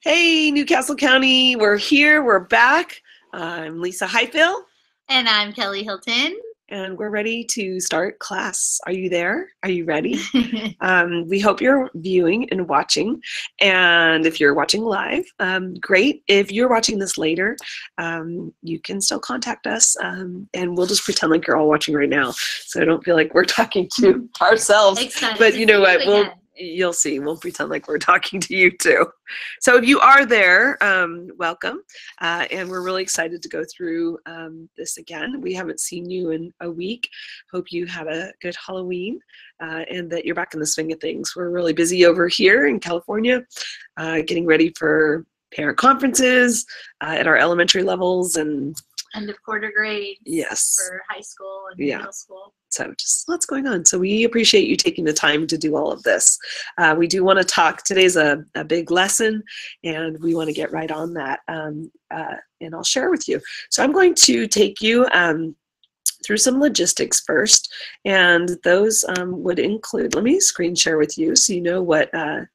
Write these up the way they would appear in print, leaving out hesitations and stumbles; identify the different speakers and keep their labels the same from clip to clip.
Speaker 1: Hey, Newcastle County, we're here, we're back. I'm Lisa Highfill.
Speaker 2: And I'm Kelly Hilton.
Speaker 1: And we're ready to start class. Are you there? Are you ready? We hope you're viewing and watching. And if you're watching live, great. If you're watching this later, you can still contact us. And we'll just pretend like you're all watching right now. So I don't feel like we're talking to ourselves.
Speaker 2: Excited
Speaker 1: but you know what? You'll see. We'll pretend like we're talking to you too. So if you are there, welcome. And we're really excited to go through this again. We haven't seen you in a week. Hope you had a good Halloween and that you're back in the swing of things. We're really busy over here in California, getting ready for parent conferences at our elementary levels and
Speaker 2: end of quarter grades.
Speaker 1: Yes.
Speaker 2: For high school and middle school.
Speaker 1: So just lots going on. So we appreciate you taking the time to do all of this. We do want to talk. Today's a big lesson, and we want to get right on that. And I'll share with you. So I'm going to take you through some logistics first, and those would include, let me screen share with you so you know what, kind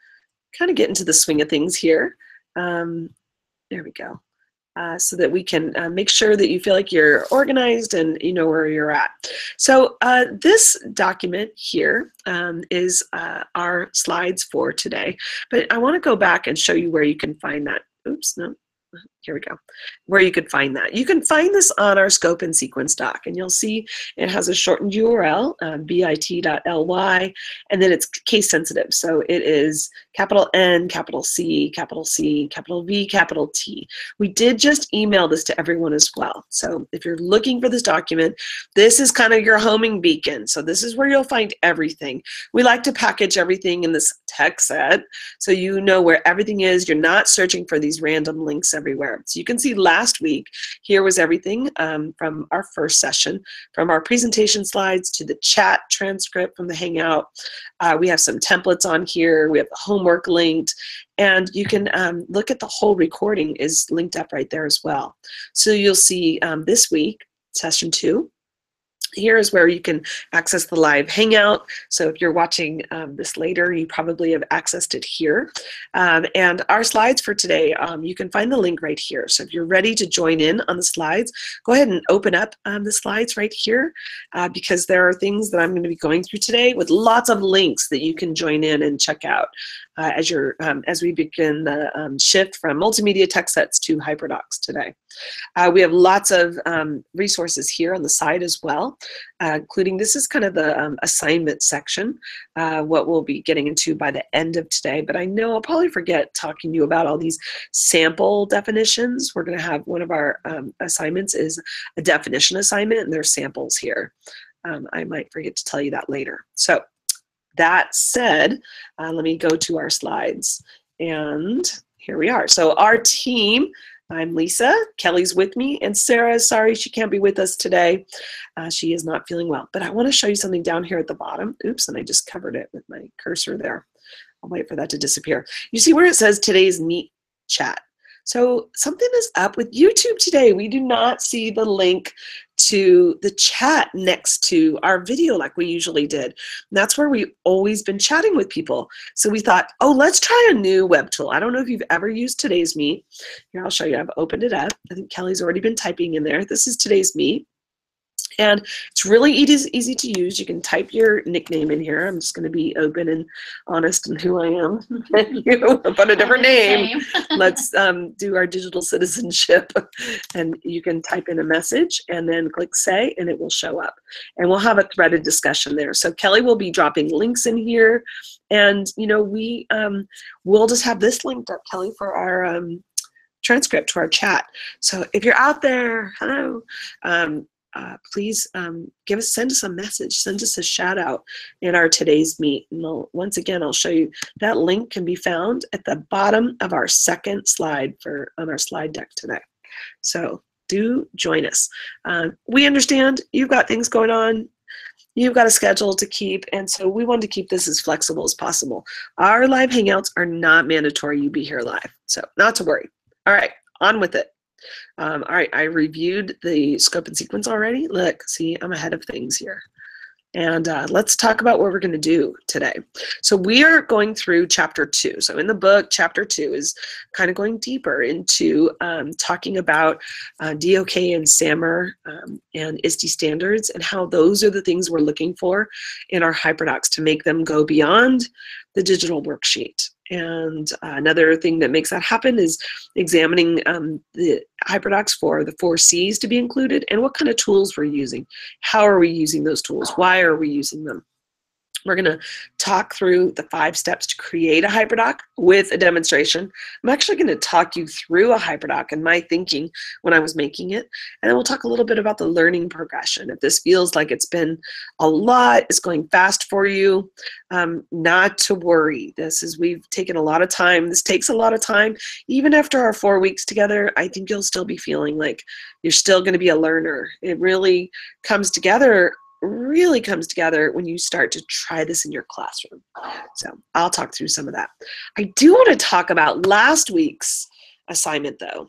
Speaker 1: of get into the swing of things here. There we go. So that we can make sure that you feel like you're organized and you know where you're at. So this document here is our slides for today, but I want to go back and show you where you can find that. Oops, no. Here we go, where you could find that. You can find this on our scope and sequence doc, and you'll see it has a shortened URL, bit.ly, and then it's case sensitive. So it is capital N, capital C, capital V, capital T. We did just email this to everyone as well. So if you're looking for this document, this is kind of your homing beacon. So this is where you'll find everything. We like to package everything in this text set so you know where everything is. You're not searching for these random links everywhere. So you can see last week, here was everything from our first session, from our presentation slides to the chat transcript from the Hangout. We have some templates on here. We have the homework linked, and you can look at the whole recording is linked up right there as well. So you'll see this week, session 2. Here is where you can access the live Hangout. So if you're watching this later, you probably have accessed it here. And our slides for today, you can find the link right here. So if you're ready to join in on the slides, go ahead and open up the slides right here because there are things that I'm going to be going through today with lots of links that you can join in and check out as we begin the shift from multimedia text sets to HyperDocs today. We have lots of resources here on the side as well, including this is kind of the assignment section, what we'll be getting into by the end of today. But I know I'll probably forget talking to you about all these sample definitions. We're going to have one of our assignments is a definition assignment, and there's samples here. I might forget to tell you that later. So that said, let me go to our slides. And here we are. So our team, I'm Lisa, Kelly's with me, and Sarah, sorry she can't be with us today. She is not feeling well, but I want to show you something down here at the bottom. Oops, and I just covered it with my cursor there. I'll wait for that to disappear. You see where it says today's Meet chat. So something is up with YouTube today. We do not see the link to the chat next to our video like we usually did. And that's where we've always been chatting with people. So we thought, oh, let's try a new web tool. I don't know if you've ever used Today's Meet. Here, I'll show you. I've opened it up. I think Kelly's already been typing in there. This is Today's Meet. And it's really easy to use. You can type your nickname in here. I'm just going to be open and honest in who I am. You put a different name. Let's do our digital citizenship. And you can type in a message and then click say, and it will show up. And we'll have a threaded discussion there. So Kelly will be dropping links in here. And, you know, we'll just have this linked up, Kelly, for our transcript to our chat. So if you're out there, hello. Please send us a message, send us a shout out in our Today's Meet. And once again, I'll show you that link can be found at the bottom of our second slide on our slide deck today. So do join us. We understand you've got things going on. You've got a schedule to keep, and so we want to keep this as flexible as possible. Our live Hangouts are not mandatory you be here live, so not to worry. All right, on with it. All right, I reviewed the scope and sequence already. Look, see, I'm ahead of things here. And let's talk about what we're going to do today. So we are going through chapter 2. So in the book, chapter 2 is kind of going deeper into talking about DOK and SAMR and ISTE standards and how those are the things we're looking for in our HyperDocs to make them go beyond the digital worksheet. And another thing that makes that happen is examining the HyperDocs for the 4 C's to be included and what kind of tools we're using. How are we using those tools? Why are we using them? We're going to talk through the 5 steps to create a HyperDoc with a demonstration. I'm actually going to talk you through a HyperDoc and my thinking when I was making it. And then we'll talk a little bit about the learning progression. If this feels like it's been a lot, it's going fast for you, not to worry. We've taken a lot of time. This takes a lot of time. Even after our 4 weeks together, I think you'll still be feeling like you're still going to be a learner. It really comes together when you start to try this in your classroom. So I'll talk through some of that. I do want to talk about last week's assignment though,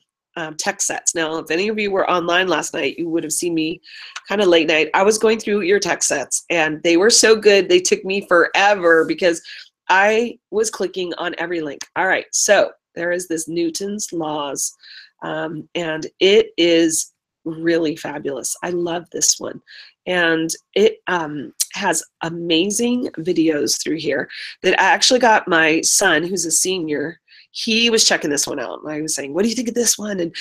Speaker 1: text sets. Now, if any of you were online last night, you would have seen me kind of late night. I was going through your text sets and they were so good. They took me forever because I was clicking on every link. All right, so there is this Newton's laws and it is really fabulous. I love this one. And it has amazing videos through here that I actually got my son, who's a senior. He was checking this one out. And I was saying, what do you think of this one? And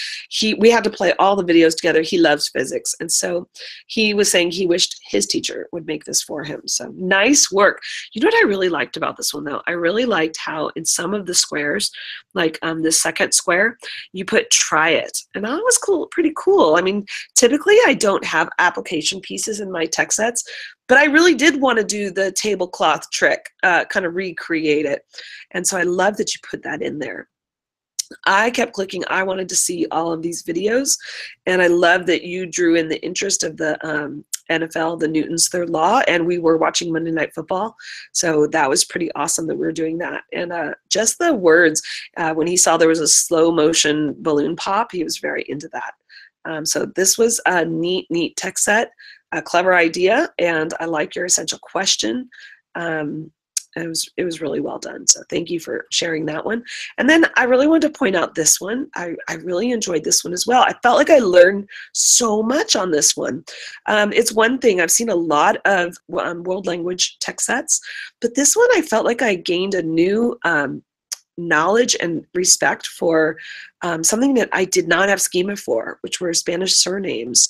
Speaker 1: we had to play all the videos together. He loves physics. And so he was saying he wished his teacher would make this for him. So nice work. You know what I really liked about this one though? I really liked how in some of the squares, like the second square, you put try it. And that was cool, pretty cool. I mean, typically I don't have application pieces in my text sets, but I really did want to do the tablecloth trick, kind of recreate it. And so I love that you put that in there. I kept clicking. I wanted to see all of these videos. And I love that you drew in the interest of the NFL, the Newton's third law, and we were watching Monday Night Football. So that was pretty awesome that we were doing that. And just the words, when he saw there was a slow motion balloon pop, he was very into that. So this was a neat text set, a clever idea, and I like your essential question. It was really well done. So thank you for sharing that one. And then I really wanted to point out this one. I really enjoyed this one as well. I felt like I learned so much on this one. It's one thing, I've seen a lot of world language text sets, but this one I felt like I gained a new knowledge and respect for something that I did not have schema for, which were Spanish surnames.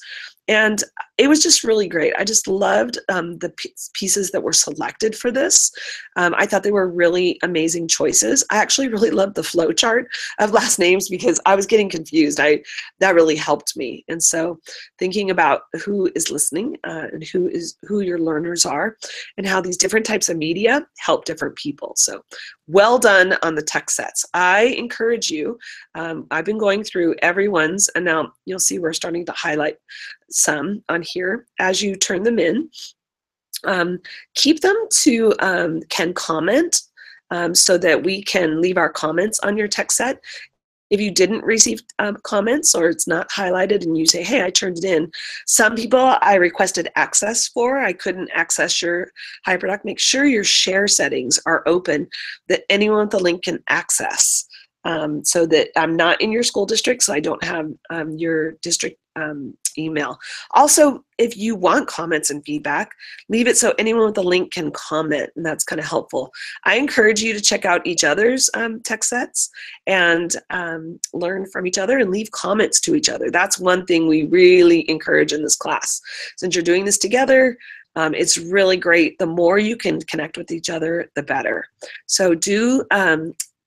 Speaker 1: And it was just really great. I just loved the pieces that were selected for this. I thought they were really amazing choices. I actually really loved the flow chart of last names because I was getting confused. That really helped me. And so thinking about who is listening and who your learners are and how these different types of media help different people. So well done on the text sets. I encourage you. I've been going through everyone's, and now you'll see we're starting to highlight some on here as you turn them in. Keep them to can comment so that we can leave our comments on your text set. If you didn't receive comments or it's not highlighted and you say, hey, I turned it in. Some people I requested access for. I couldn't access your HyperDoc. Make sure your share settings are open that anyone with the link can access. So that I'm not in your school district, so I don't have your district email. Also, if you want comments and feedback, leave it so anyone with a link can comment, and that's kind of helpful. I encourage you to check out each other's text sets and learn from each other and leave comments to each other. That's one thing we really encourage in this class. Since you're doing this together, it's really great. The more you can connect with each other, the better. So do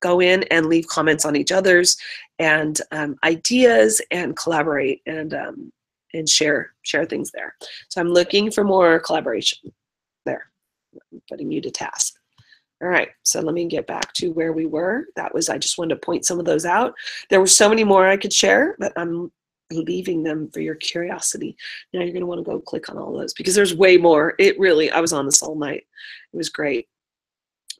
Speaker 1: go in and leave comments on each other's and ideas and collaborate and share things there. So I'm looking for more collaboration there. I'm putting you to task. All right, so let me get back to where we were. I just wanted to point some of those out. There were so many more I could share, but I'm leaving them for your curiosity. Now you're gonna wanna go click on all those because there's way more. I was on this all night. It was great.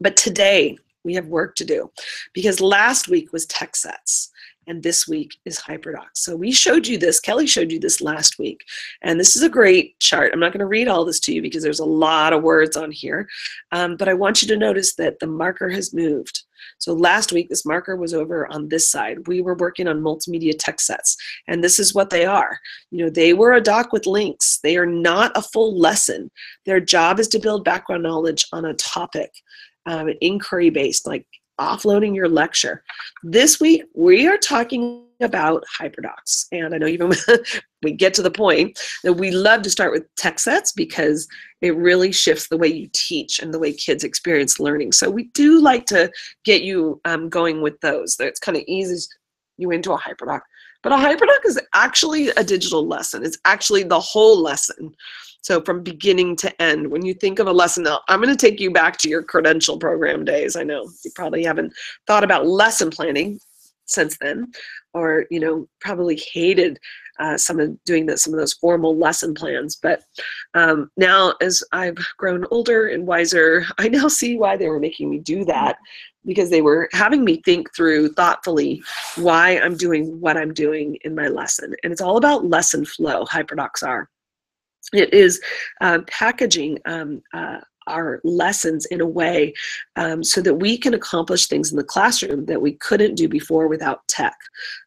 Speaker 1: But today, we have work to do because last week was text sets and this week is HyperDocs. So we showed you this, Kelly showed you this last week, and this is a great chart. I'm not going to read all this to you because there's a lot of words on here, but I want you to notice that the marker has moved. So last week, this marker was over on this side. We were working on multimedia text sets, and this is what they are. You know, they were a doc with links. They are not a full lesson. Their job is to build background knowledge on a topic, inquiry-based, like offloading your lecture. This week, we are talking about HyperDocs. And I know even we get to the point that we love to start with text sets because it really shifts the way you teach and the way kids experience learning. So we do like to get you going with those. It's kind of eases you into a HyperDoc. But a HyperDoc is actually a digital lesson. It's actually the whole lesson. So from beginning to end, when you think of a lesson, now I'm going to take you back to your credential program days. I know you probably haven't thought about lesson planning since then, or probably hated some of those formal lesson plans. But now, as I've grown older and wiser, I now see why they were making me do that, because they were having me think through thoughtfully why I'm doing what I'm doing in my lesson. And it's all about lesson flow. HyperDocs are. It is packaging our lessons in a way so that we can accomplish things in the classroom that we couldn't do before without tech.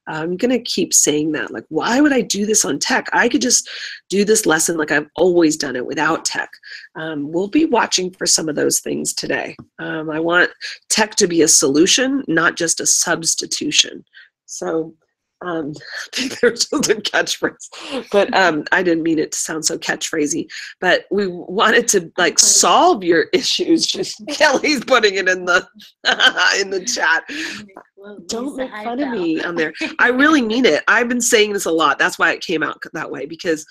Speaker 1: I'm going to keep saying that. Like, why would I do this on tech? I could just do this lesson like I've always done it without tech. We'll be watching for some of those things today. I want tech to be a solution, not just a substitution. So I think there's just a catchphrase, but I didn't mean it to sound so catchphrasey. But we wanted to like solve your issues. Just Kelly's putting it in the in the chat. Don't make fun of me on there. I really mean it. I've been saying this a lot. That's why it came out that way, because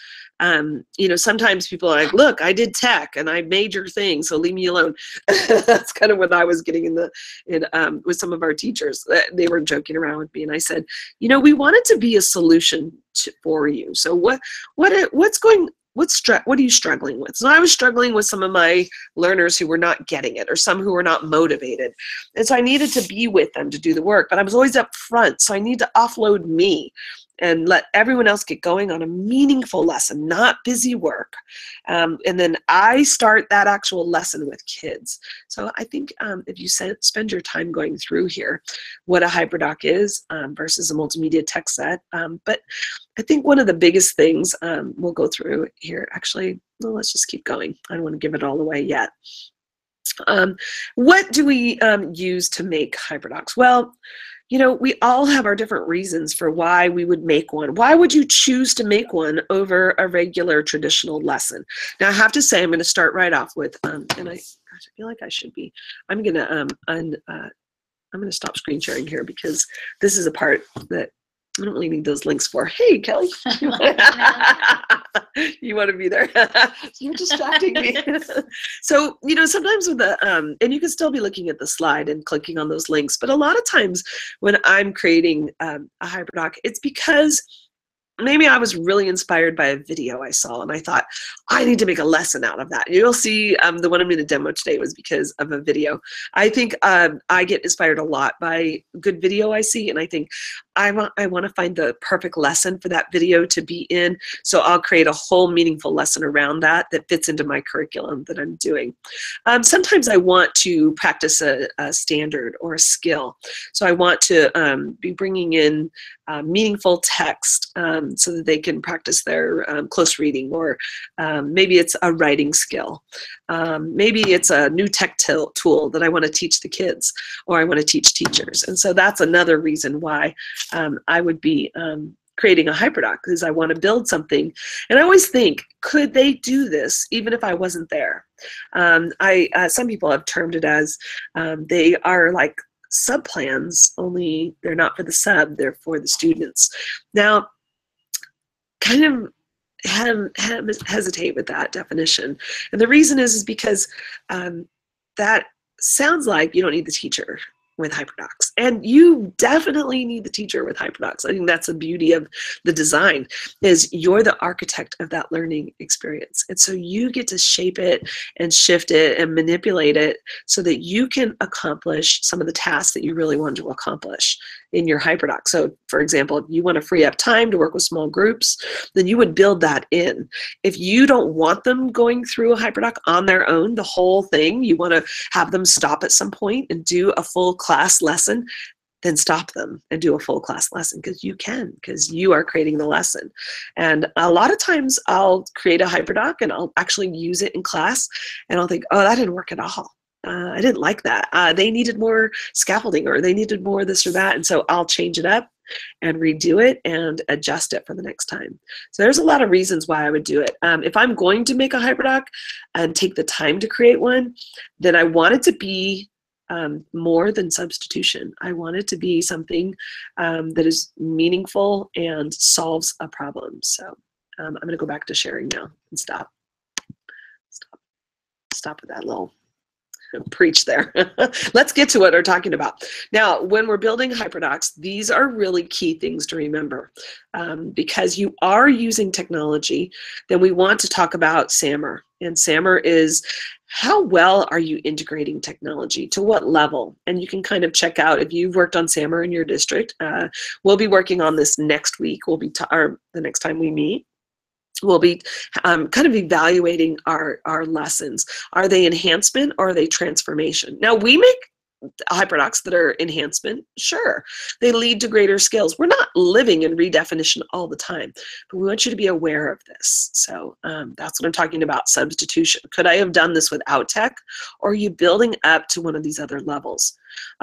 Speaker 1: sometimes people are like, look, I did tech and I made your thing, so leave me alone. That's kind of what I was getting with some of our teachers. They were joking around with me, and I said, we want it to be a solution for you. So what are you struggling with? So I was struggling with some of my learners who were not getting it, or some who were not motivated. And so I needed to be with them to do the work, but I was always up front. So I need to offload me and let everyone else get going on a meaningful lesson, not busy work. And then I start that actual lesson with kids. So I think if you spend your time going through here what a HyperDoc is versus a multimedia text set. But I think one of the biggest things we'll go through here, actually, well, let's just keep going. I don't want to give it all away yet. What do we use to make HyperDocs? Well, we all have our different reasons for why we would make one. Why would you choose to make one over a regular traditional lesson? Now, I have to say, I'm going to start right off with, and I feel like I should be. I'm going to stop screen sharing here, because this is a part that I don't really need those links for. Hey, Kelly, you want to be there? You're distracting me. So, sometimes with the, and you can still be looking at the slide and clicking on those links, but a lot of times when I'm creating a HyperDoc, it's because maybe I was really inspired by a video I saw, and I thought, I need to make a lesson out of that. You'll see the one I'm going to demo today was because of a video. I think I get inspired a lot by good video I see, and I think I want to find the perfect lesson for that video to be in, so I'll create a whole meaningful lesson around that fits into my curriculum that I'm doing. Sometimes I want to practice a standard or a skill, so I want to be bringing in meaningful text so that they can practice their close reading, or maybe it's a writing skill. Maybe it's a new tech tool that I want to teach the kids, or I want to teach teachers. And so that's another reason why I would be creating a HyperDoc, because I want to build something. And I always think, could they do this even if I wasn't there? Some people have termed it as they are like sub-plans, only they're not for the sub, they're for the students. Now, kind of hesitate with that definition. And the reason is because that sounds like you don't need the teacher, with HyperDocs. And you definitely need the teacher with HyperDocs. I think that's the beauty of the design, is you're the architect of that learning experience. And so you get to shape it and shift it and manipulate it so that you can accomplish some of the tasks that you really want to accomplish in your HyperDoc. So for example, if you want to free up time to work with small groups, then you would build that in. If you don't want them going through a HyperDoc on their own, the whole thing, you want to have them stop at some point and do a full class lesson, then stop them and do a full class lesson, because you can, because you are creating the lesson. And a lot of times I'll create a HyperDoc and I'll actually use it in class and I'll think, oh, that didn't work at all. I didn't like that. They needed more scaffolding, or they needed more this or that. And so I'll change it up and redo it and adjust it for the next time. So there's a lot of reasons why I would do it. If I'm going to make a HyperDoc and take the time to create one, then I want it to be more than substitution. I want it to be something that is meaningful and solves a problem. So I'm going to go back to sharing now and stop with that little preach there. Let's get to what we're talking about. Now, when we're building HyperDocs, these are really key things to remember. Because you are using technology, then we want to talk about SAMR. And SAMR is, how well are you integrating technology? To what level? And you can kind of check out if you've worked on SAMR in your district. We'll be working on this next week. We'll be or the next time we meet. We'll be kind of evaluating our lessons. Are they enhancement or are they transformation? Now, we make HyperDocs that are enhancement, sure. They lead to greater skills. We're not living in redefinition all the time, but we want you to be aware of this. So that's what I'm talking about, substitution. Could I have done this without tech, or are you building up to one of these other levels?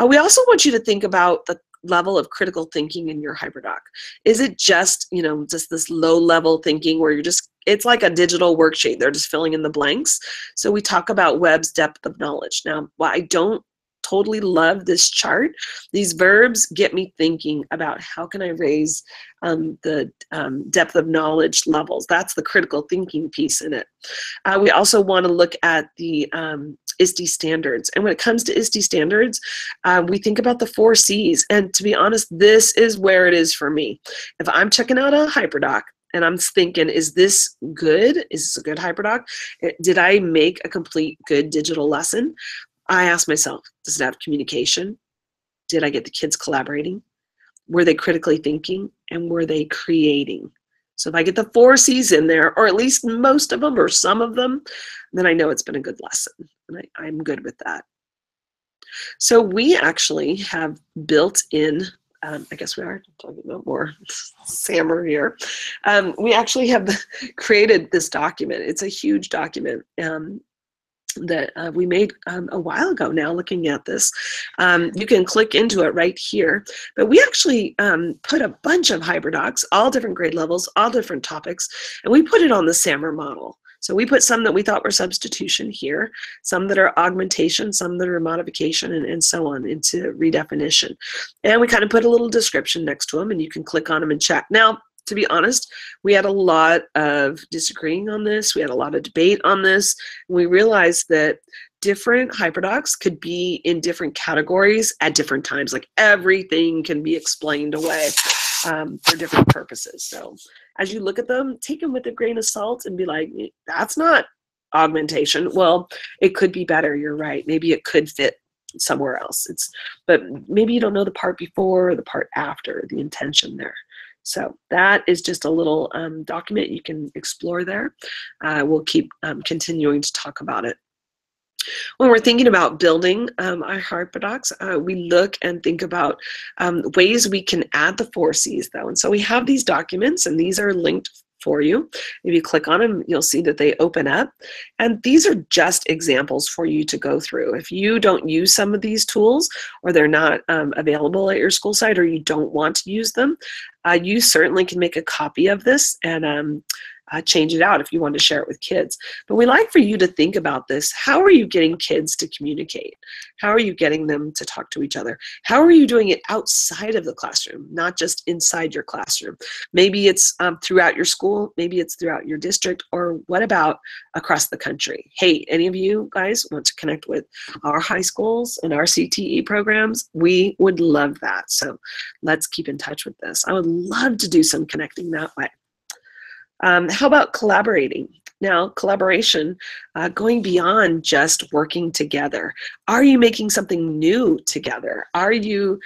Speaker 1: We also want you to think about the level of critical thinking in your HyperDoc. Is it just, just this low level thinking where it's like a digital worksheet. They're just filling in the blanks. So we talk about Webb's depth of knowledge. Now, while I don't totally love this chart, these verbs get me thinking about how can I raise the depth of knowledge levels. That's the critical thinking piece in it. We also want to look at the ISTE standards. And when it comes to ISTE standards, we think about the 4 C's. And to be honest, this is where it is for me. If I'm checking out a HyperDoc and I'm thinking, is this good? Is this a good HyperDoc? Did I make a complete good digital lesson? I ask myself, does it have communication? Did I get the kids collaborating? Were they critically thinking? And were they creating? So if I get the 4 C's in there, or at least most of them or some of them, then I know it's been a good lesson. And I'm good with that. So we actually have built in, I guess we are talking about more SAMR here. We actually have created this document. It's a huge document. That we made a while ago now, looking at this. You can click into it right here. But we actually put a bunch of HyperDocs, all different grade levels, all different topics, and we put it on the SAMR model. So we put some that we thought were substitution here, some that are augmentation, some that are modification, and so on into redefinition. And we kind of put a little description next to them, and you can click on them and check. Now, to be honest, we had a lot of disagreeing on this. We had a lot of debate on this. We realized that different HyperDocs could be in different categories at different times. Like everything can be explained away for different purposes. So as you look at them, take them with a grain of salt and be like, that's not augmentation. Well, it could be better. You're right. Maybe it could fit somewhere else. But maybe you don't know the part before or the part after, the intention there. So that is just a little document you can explore there. We'll keep continuing to talk about it. When we're thinking about building our HyperDocs, we look and think about ways we can add the 4 C's though. And so we have these documents, and these are linked for you. If you click on them, you'll see that they open up. And these are just examples for you to go through. If you don't use some of these tools, or they're not available at your school site, or you don't want to use them, you certainly can make a copy of this and change it out if you want to share it with kids. But we like for you to think about this. How are you getting kids to communicate? How are you getting them to talk to each other? How are you doing it outside of the classroom, not just inside your classroom? Maybe it's throughout your school, maybe it's throughout your district, or what about across the country? Hey, any of you guys want to connect with our high schools and our CTE programs? We would love that. So let's keep in touch with this. I would love to do some connecting that way. How about collaborating? Now, collaboration, going beyond just working together. Are you making something new together? Are you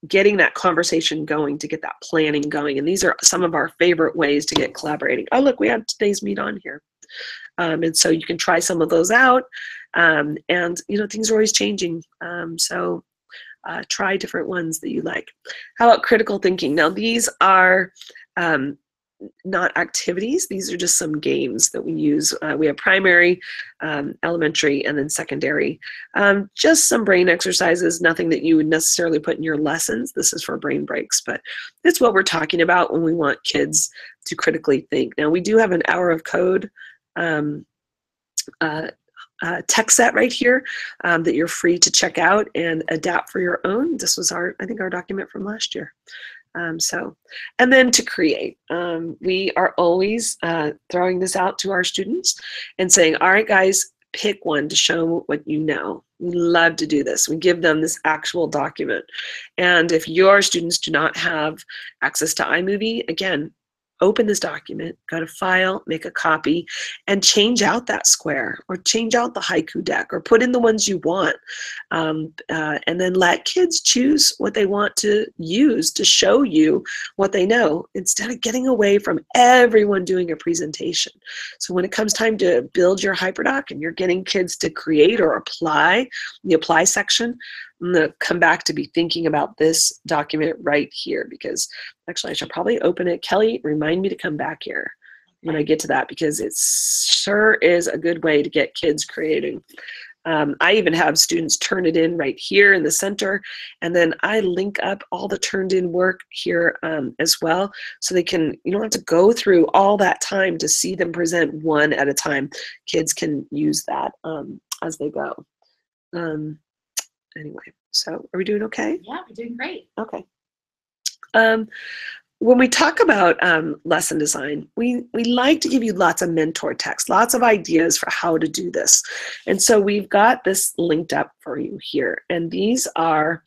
Speaker 1: getting that conversation going to get that planning going? And these are some of our favorite ways to get collaborating. Oh, look, we have today's meet on here. And so you can try some of those out. And, you know, things are always changing. So try different ones that you like. How about critical thinking? Now, these are not activities. These are just some games that we use. We have primary, elementary, and then secondary. Just some brain exercises, nothing that you would necessarily put in your lessons. This is for brain breaks, but it's what we're talking about when we want kids to critically think. Now, we do have an hour of code text set right here that you're free to check out and adapt for your own. This was I think our document from last year. And then to create, we are always throwing this out to our students and saying, all right, guys, pick one to show what you know. We love to do this. We give them this actual document. And if your students do not have access to iMovie, again, open this document, go to File, make a copy, and change out that square, or change out the haiku deck, or put in the ones you want, and then let kids choose what they want to use to show you what they know, instead of getting away from everyone doing a presentation. So when it comes time to build your HyperDoc and you're getting kids to create or apply, the apply section, I'm going to come back to be thinking about this document right here, because actually I should probably open it. Kelly, remind me to come back here when I get to that, because it sure is a good way to get kids creating. I even have students turn it in right here in the center, and then I link up all the turned in work here as well, so they can, you don't have to go through all that time to see them present one at a time. Kids can use that as they go. Anyway, so are we doing okay?
Speaker 2: Yeah, we're doing great.
Speaker 1: Okay. When we talk about lesson design, we like to give you lots of mentor text, lots of ideas for how to do this. And so we've got this linked up for you here. And these are,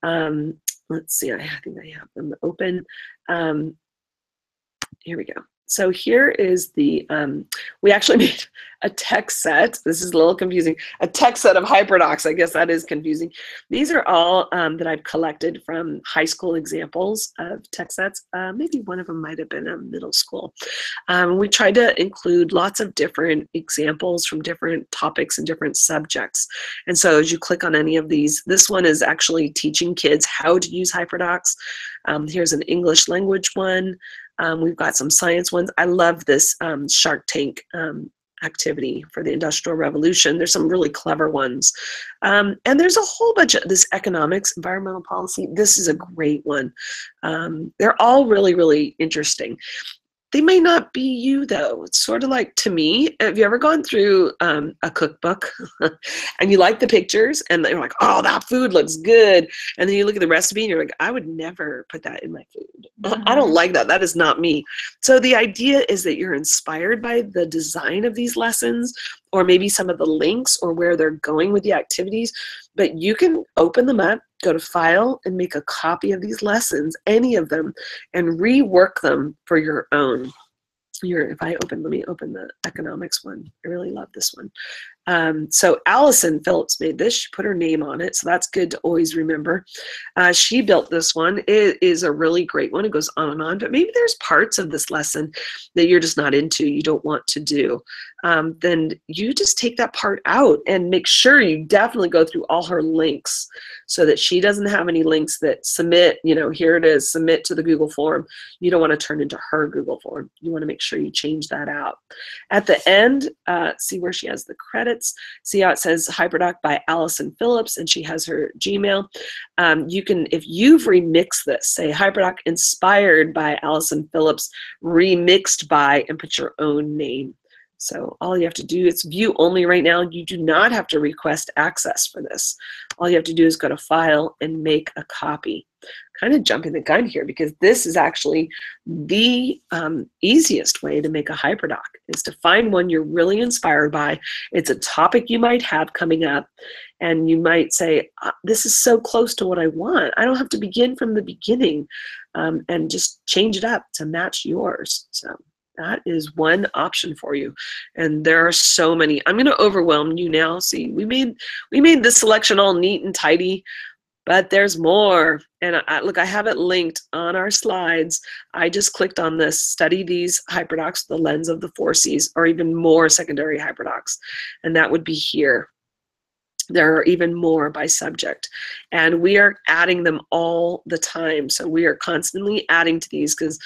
Speaker 1: let's see, I think I have them open. Here we go. So here is the, we actually made a text set. This is a little confusing. A text set of HyperDocs. I guess that is confusing. These are all that I've collected from high school examples of text sets. Maybe one of them might have been a middle school. We tried to include lots of different examples from different topics and different subjects. And so as you click on any of these, this one is actually teaching kids how to use HyperDocs. Here's an English language one. We've got some science ones. I love this Shark Tank activity for the Industrial Revolution. There's some really clever ones. And there's a whole bunch of this economics, environmental policy. This is a great one. They're all really, really interesting. They may not be you, though. It's sort of like, to me, have you ever gone through a cookbook and you like the pictures and you're like, oh, that food looks good. And then you look at the recipe and you're like, I would never put that in my food. I don't like that. That is not me. So the idea is that you're inspired by the design of these lessons, or maybe some of the links or where they're going with the activities, but you can open them up, go to File, and make a copy of these lessons, any of them, and rework them for your own. If I open, let me open the economics one. I really love this one. So Allison Phillips made this. She put her name on it, so that's good to always remember. She built this one. It is a really great one. It goes on and on, but maybe there's parts of this lesson that you're just not into, you don't want to do. Then you just take that part out and make sure you definitely go through all her links so that she doesn't have any links that submit, you know, here it is, submit to the Google form. You don't want to turn into her Google form. You want to make sure you change that out. At the end, see where she has the credits minutes. See how it says HyperDoc by Allison Phillips, and she has her Gmail. You can, if you've remixed this, say HyperDoc inspired by Allison Phillips, remixed by, and put your own name. So all you have to do, it's view only right now. You do not have to request access for this. All you have to do is go to File and make a copy. Kind of jumping the gun here, because this is actually the easiest way to make a HyperDoc, is to find one you're really inspired by. It's a topic you might have coming up, and you might say, this is so close to what I want. I don't have to begin from the beginning, and just change it up to match yours. So that is one option for you. And there are so many. I'm going to overwhelm you now. See, we made this selection all neat and tidy, but there's more. And look, I have it linked on our slides. I just clicked on this, study these HyperDocs, the lens of the 4 C's, or even more secondary HyperDocs. And that would be here. There are even more by subject, and we are adding them all the time. So we are constantly adding to these, because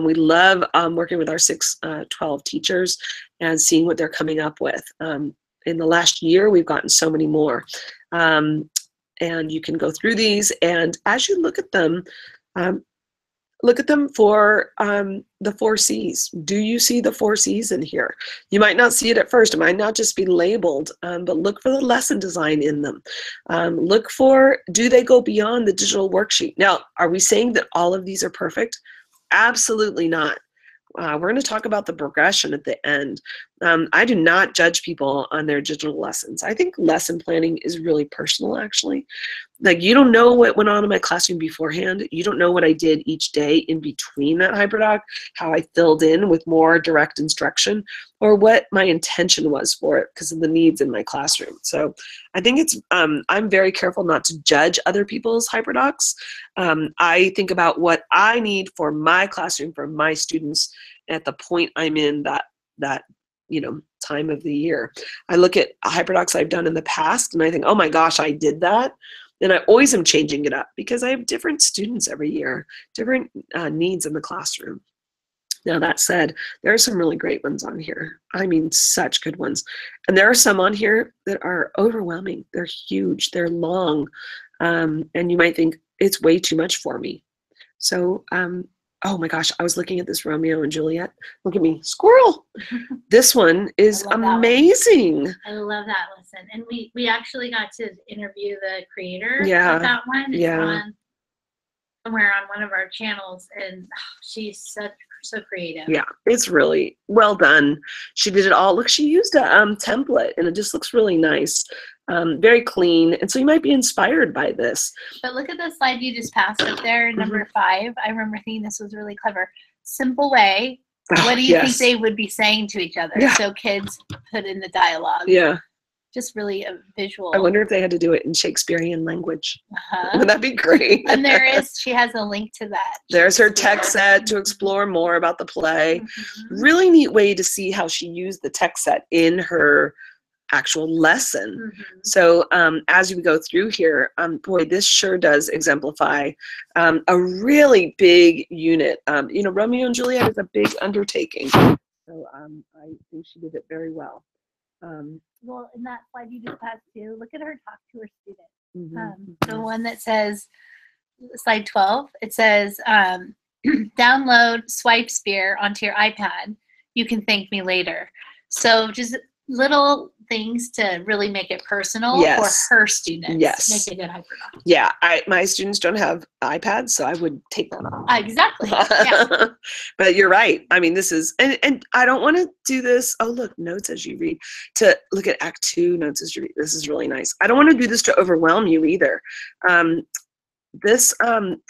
Speaker 1: we love working with our 6-12 teachers and seeing what they're coming up with. In the last year, we've gotten so many more. And you can go through these, and as you look at them for the 4 C's. Do you see the 4 C's in here? You might not see it at first. It might not just be labeled, but look for the lesson design in them. Look for, do they go beyond the digital worksheet? Now, are we saying that all of these are perfect? Absolutely not. We're going to talk about the progression at the end. I do not judge people on their digital lessons. I think lesson planning is really personal, actually. Like, you don't know what went on in my classroom beforehand. You don't know what I did each day in between that HyperDoc, how I filled in with more direct instruction, or what my intention was for it because of the needs in my classroom. So I think it's, I'm very careful not to judge other people's HyperDocs. I think about what I need for my classroom, for my students at the point I'm in that time of the year. I look at HyperDocs I've done in the past, and I think, oh my gosh, I did that. And I always am changing it up, because I have different students every year, different needs in the classroom. Now, that said, there are some really great ones on here. I mean, such good ones. And there are some on here that are overwhelming. They're huge. They're long. And you might think, it's way too much for me. So, oh my gosh, I was looking at this Romeo and Juliet. Look at me, squirrel. This one is amazing.
Speaker 2: I love that lesson. And we actually got to interview the creator of that one. It's on somewhere on one of our channels, and she's so creative. Yeah,
Speaker 1: it's really well done. She did it all. Look, she used a template, and it just looks really nice. Very clean, and so you might be inspired by this.
Speaker 2: But look at the slide you just passed up there, number 5. I remember thinking this was really clever. Simple way. What do you think they would be saying to each other? So kids put in the dialogue.
Speaker 1: Yeah.
Speaker 2: Just really a visual.
Speaker 1: I wonder if they had to do it in Shakespearean language. Would that be great?
Speaker 2: And she has a link to that.
Speaker 1: There's her text set to explore more about the play. Really neat way to see how she used the text set in her actual lesson. So as we go through here, boy, this sure does exemplify a really big unit. Romeo and Juliet is a big undertaking. So I think she did it very well.
Speaker 2: Well, in that slide you just passed too, look at her talk to her student. The one that says, slide 12, it says, download Swipe Spear onto your iPad. You can thank me later. So just little things to really make it personal for her students. Make a good HyperDoc.
Speaker 1: Yeah, my students don't have iPads, so I would take them off.
Speaker 2: Exactly. Yeah.
Speaker 1: But you're right. I mean, this is, and I don't want to do this. Oh, look, notes as you read. To look at Act 2 notes as you read. This is really nice. I don't want to do this to overwhelm you either. This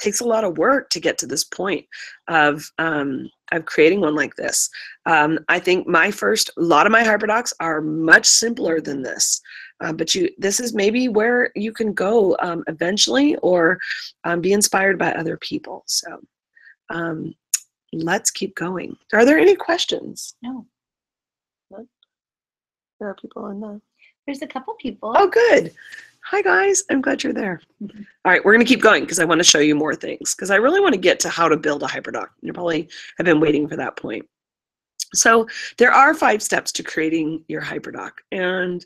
Speaker 1: takes a lot of work to get to this point of creating one like this. I think a lot of my HyperDocs are much simpler than this, but this is maybe where you can go eventually, or be inspired by other people. So let's keep going. Are there any questions?
Speaker 2: No.
Speaker 1: What? There are people in the...
Speaker 2: There's a couple people.
Speaker 1: Oh, good. Hi, guys. I'm glad you're there. All right, we're going to keep going because I want to show you more things, because I really want to get to how to build a HyperDoc. You probably have been waiting for that point. So there are 5 steps to creating your HyperDoc, and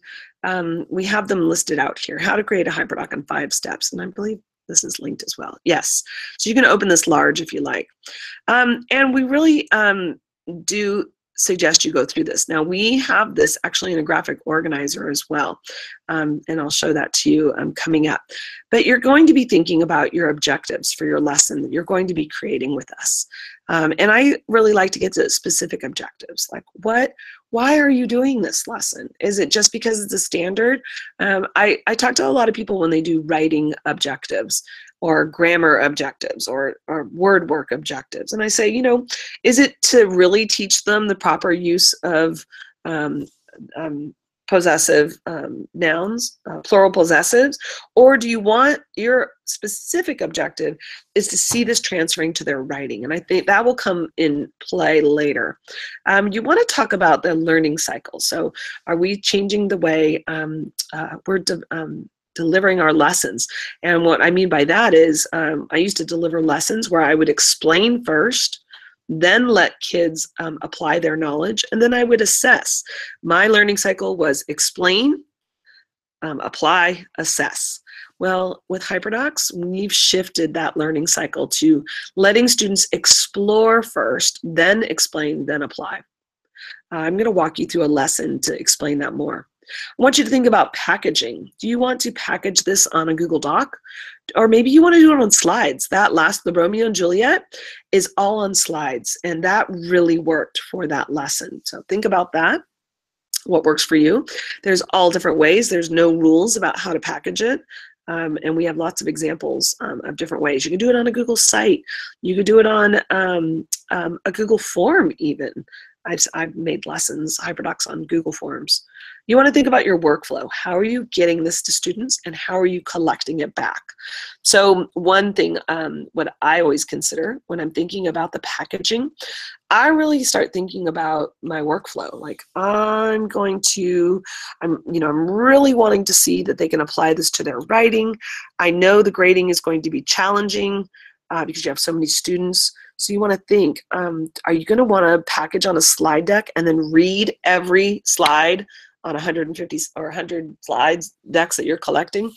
Speaker 1: we have them listed out here. How to create a HyperDoc in 5 steps, and I believe this is linked as well. Yes, so you can open this large if you like. And we really do suggest you go through this. Now we have this actually in a graphic organizer as well, and I'll show that to you coming up. But you're going to be thinking about your objectives for your lesson that you're going to be creating with us. And I really like to get to specific objectives, like why are you doing this lesson? Is it just because it's a standard? I talk to a lot of people when they do writing objectives or grammar objectives or word work objectives. And I say, you know, is it to really teach them the proper use of possessive nouns, plural possessives, or do you want your specific objective is to see this transferring to their writing? And I think that will come in play later. You want to talk about the learning cycle. So are we changing the way we're delivering our lessons? And what I mean by that is I used to deliver lessons where I would explain first, then let kids apply their knowledge, and then I would assess. My learning cycle was explain, apply, assess. Well, with HyperDocs, we've shifted that learning cycle to letting students explore first, then explain, then apply. I'm going to walk you through a lesson to explain that more. I want you to think about packaging. Do you want to package this on a Google Doc? Or maybe you want to do it on slides. The Romeo and Juliet is all on slides, and that really worked for that lesson. So think about that, what works for you. There's all different ways. There's no rules about how to package it. And we have lots of examples of different ways. You can do it on a Google site. You could do it on a Google form even. I've made lessons, HyperDocs on Google Forms. You want to think about your workflow. How are you getting this to students and how are you collecting it back? So one thing, what I always consider when I'm thinking about the packaging, I really start thinking about my workflow. Like I'm really wanting to see that they can apply this to their writing. I know the grading is going to be challenging because you have so many students. So you want to think, are you going to want to package on a slide deck and then read every slide on 150 or 100 slides decks that you're collecting?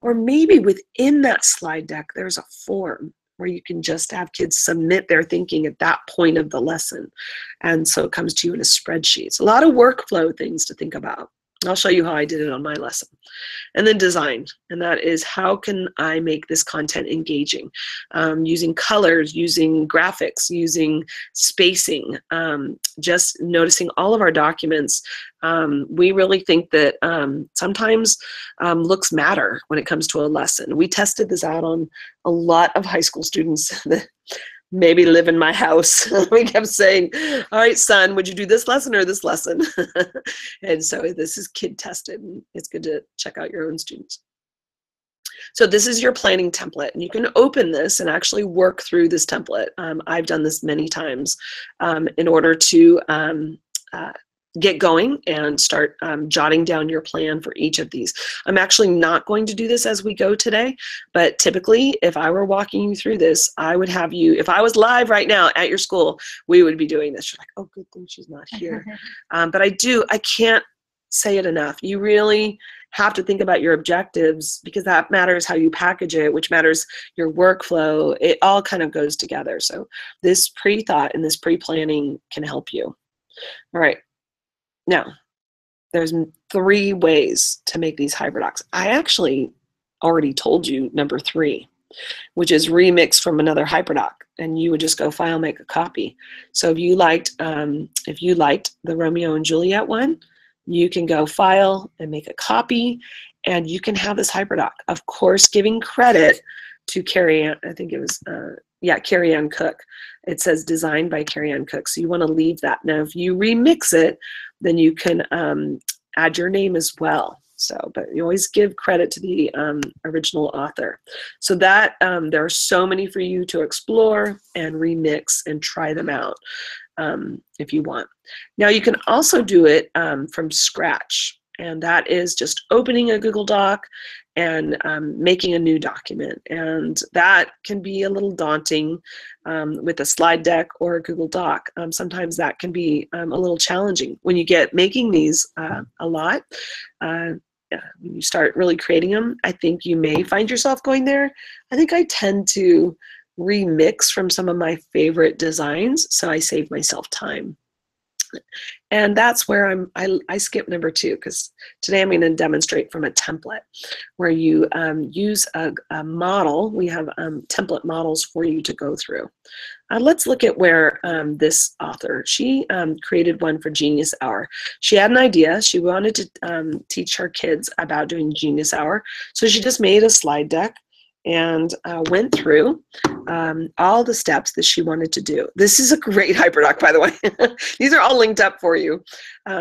Speaker 1: Or maybe within that slide deck, there's a form where you can just have kids submit their thinking at that point of the lesson. And so it comes to you in a spreadsheet. It's a lot of workflow things to think about. I'll show you how I did it on my lesson. And then design, and that is how can I make this content engaging? Using colors, using graphics, using spacing, just noticing all of our documents. We really think that sometimes looks matter when it comes to a lesson. We tested this out on a lot of high school students that maybe live in my house. We kept saying, all right, son, would you do this lesson or this lesson? And so this is kid tested, and it's good to check out your own students. So this is your planning template, and you can open this and actually work through this template. I've done this many times in order to get going and start jotting down your plan for each of these. I'm actually not going to do this as we go today, but typically if I were walking you through this, I would have you, if I was live right now at your school, we would be doing this. You're like, oh, good thing she's not here. But I can't say it enough. You really have to think about your objectives because that matters how you package it, which matters your workflow. It all kind of goes together. So this pre-thought and this pre-planning can help you. All right. Now, there's 3 ways to make these HyperDocs. I actually already told you number 3, which is remix from another HyperDoc, and you would just go file, make a copy. So if you liked the Romeo and Juliet one, you can go file and make a copy, and you can have this HyperDoc. Of course, giving credit to Carrie Ann, I think it was, Carrie Ann Cook. It says designed by Carrie Ann Cook, so you want to leave that. Now, if you remix it, then you can add your name as well. So, but you always give credit to the original author. So that there are so many for you to explore and remix and try them out if you want. Now, you can also do it from scratch. And that is just opening a Google Doc and making a new document. And that can be a little daunting with a slide deck or a Google Doc. Sometimes that can be a little challenging. When you get making these a lot, when you start really creating them, I think you may find yourself going there. I think I tend to remix from some of my favorite designs, so I save myself time. And that's where I skip number 2, because today I'm going to demonstrate from a template where you use a model. We have template models for you to go through. Let's look at where this author, she created one for Genius Hour. She had an idea. She wanted to teach her kids about doing Genius Hour. So she just made a slide deck and went through all the steps that she wanted to do. This is a great HyperDoc, by the way. These are all linked up for you,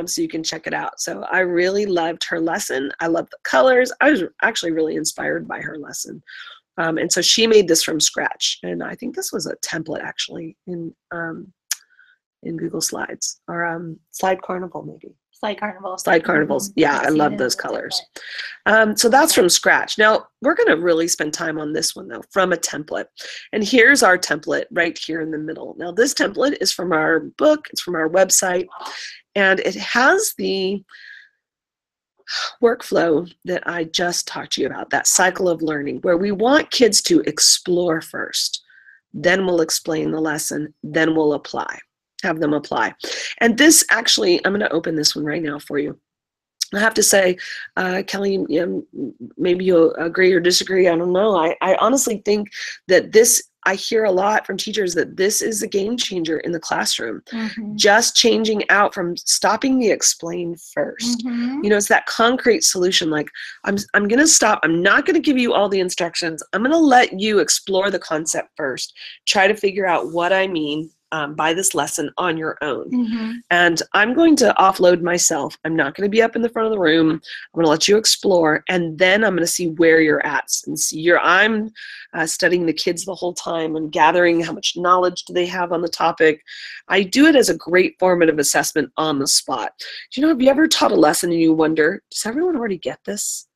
Speaker 1: so you can check it out. So I really loved her lesson. I love the colors. I was actually really inspired by her lesson. And so she made this from scratch. And I think this was a template actually in Google Slides, or Slide Carnival maybe.
Speaker 2: Slide Carnival.
Speaker 1: Slide Carnivals. Yeah, I love those colors. So that's from scratch. Now, we're going to really spend time on this one, though, from a template. And here's our template right here in the middle. Now, this template is from our book. It's from our website. And it has the workflow that I just talked to you about, that cycle of learning, where we want kids to explore first. Then we'll explain the lesson. Then we'll apply. Have them apply. And this actually, I'm going to open this one right now for you. I have to say, Kelly, maybe you'll agree or disagree. I don't know. I honestly think that this, I hear a lot from teachers that this is a game changer in the classroom. Just changing out from stopping the explain first. You know, it's that concrete solution. Like, I'm going to stop. I'm not going to give you all the instructions. I'm going to let you explore the concept first. Try to figure out what I mean by this lesson on your own. And I'm going to offload myself. I'm not going to be up in the front of the room. I'm going to let you explore, and then I'm going to see where you're at. And see, I'm studying the kids the whole time and gathering how much knowledge do they have on the topic. I do it as a great formative assessment on the spot. Do you know, have you ever taught a lesson and you wonder, does everyone already get this?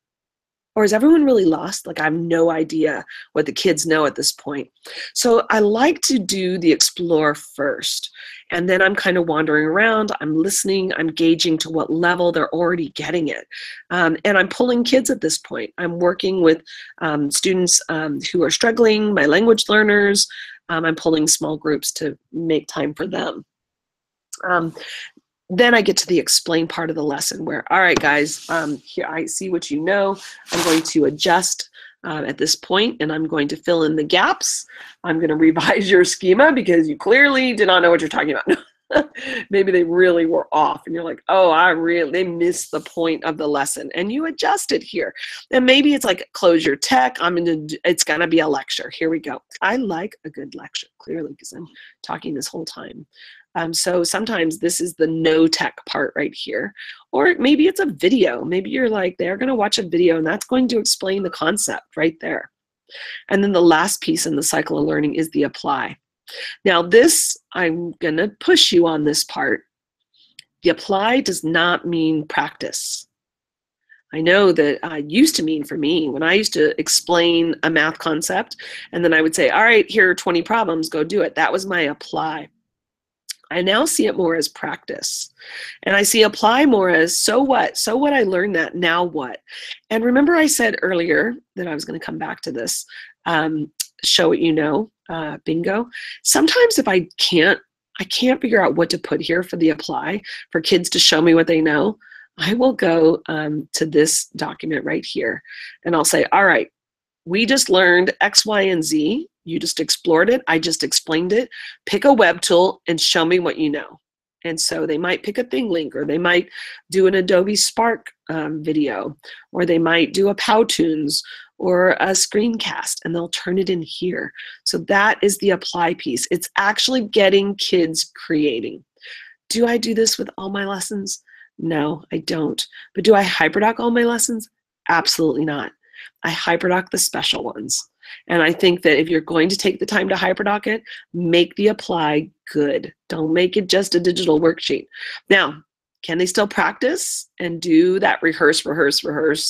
Speaker 1: Or is everyone really lost? Like, I have no idea what the kids know at this point. So I like to do the explore first. And then I'm kind of wandering around. I'm listening. I'm gauging to what level they're already getting it. And I'm pulling kids at this point. I'm working with students who are struggling, my language learners. I'm pulling small groups to make time for them. Then I get to the explain part of the lesson where, all right, guys, here I see what you know. I'm going to adjust at this point, and I'm going to fill in the gaps. I'm going to revise your schema because you clearly did not know what you're talking about. Maybe they really were off, and you're like, oh, they missed the point of the lesson, and you adjust it here. And maybe it's like, close your tech. It's going to be a lecture. Here we go. I like a good lecture, clearly, because I'm talking this whole time. So sometimes this is the no tech part right here. Or maybe it's a video. Maybe you're like, they're going to watch a video and that's going to explain the concept right there. And then the last piece in the cycle of learning is the apply. Now this, I'm going to push you on this part. The apply does not mean practice. I know that used to mean for me, when I used to explain a math concept, and then I would say, all right, here are 20 problems, go do it. That was my apply. I now see it more as practice. And I see apply more as, so what? So what, I learned that, now what? And remember I said earlier that I was going to come back to this, show what you know, bingo. Sometimes if I can't figure out what to put here for the apply, for kids to show me what they know, I will go to this document right here. And I'll say, all right, we just learned X, Y, and Z. You just explored it. I just explained it. Pick a web tool and show me what you know. And so they might pick a ThingLink, or they might do an Adobe Spark video, or they might do a Powtoons or a screencast, and they'll turn it in here. So that is the apply piece. It's actually getting kids creating. Do I do this with all my lessons? No, I don't. But do I HyperDoc all my lessons? Absolutely not. I HyperDoc the special ones. And I think that if you're going to take the time to HyperDoc it, make the apply good. Don't make it just a digital worksheet. Now, Can they still practice and do that rehearse?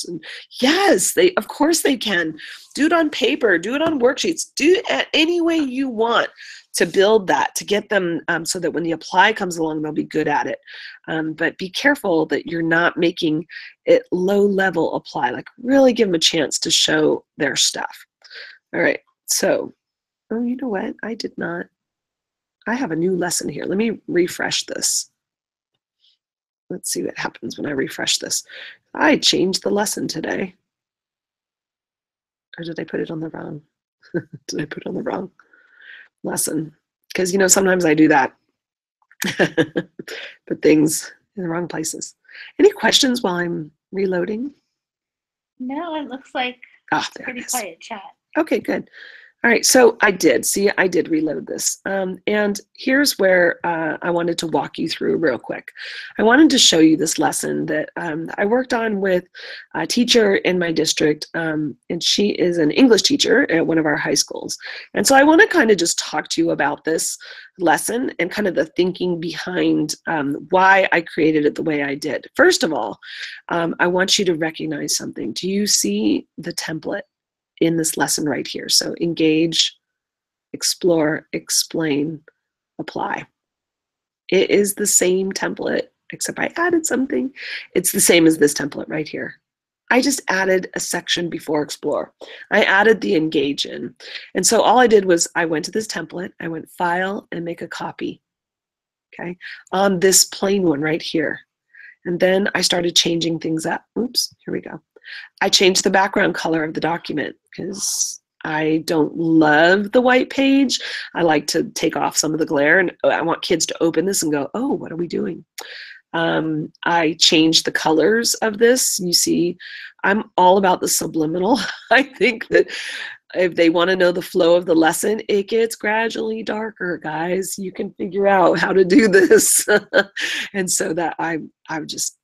Speaker 1: And yes, of course they can. Do it on paper, do it on worksheets, do it any way you want to build that, to get them so that when the apply comes along, they'll be good at it. But be careful that you're not making it low level apply, like really give them a chance to show their stuff. All right, so, oh, you know what? I have a new lesson here. Let me refresh this. Let's see what happens when I refresh this. I changed the lesson today. Or did I put it on the wrong? Did I put it on the wrong lesson? Because, you know, sometimes I do that. Put things in the wrong places. Any questions while I'm reloading?
Speaker 2: No, it looks like pretty quiet chat.
Speaker 1: Okay, good. All right, so I did reload this. And here's where I wanted to walk you through real quick. I wanted to show you this lesson that I worked on with a teacher in my district, and she is an English teacher at one of our high schools. And so I want to kind of just talk to you about this lesson and kind of the thinking behind why I created it the way I did. First of all, I want you to recognize something. Do you see the template in this lesson right here? So engage, explore, explain, apply. It is the same template, except I added something. It's the same as this template right here. I just added a section before explore. I added the engage in. And so all I did was I went to this template, I went file and make a copy, okay, on this plain one right here. And then I started changing things up. Oops, here we go. I changed the background color of the document because I don't love the white page. I like to take off some of the glare, and I want kids to open this and go, oh, what are we doing? I changed the colors of this. You see, I'm all about the subliminal. I think that if they want to know the flow of the lesson, it gets gradually darker, guys. You can figure out how to do this. And so that I just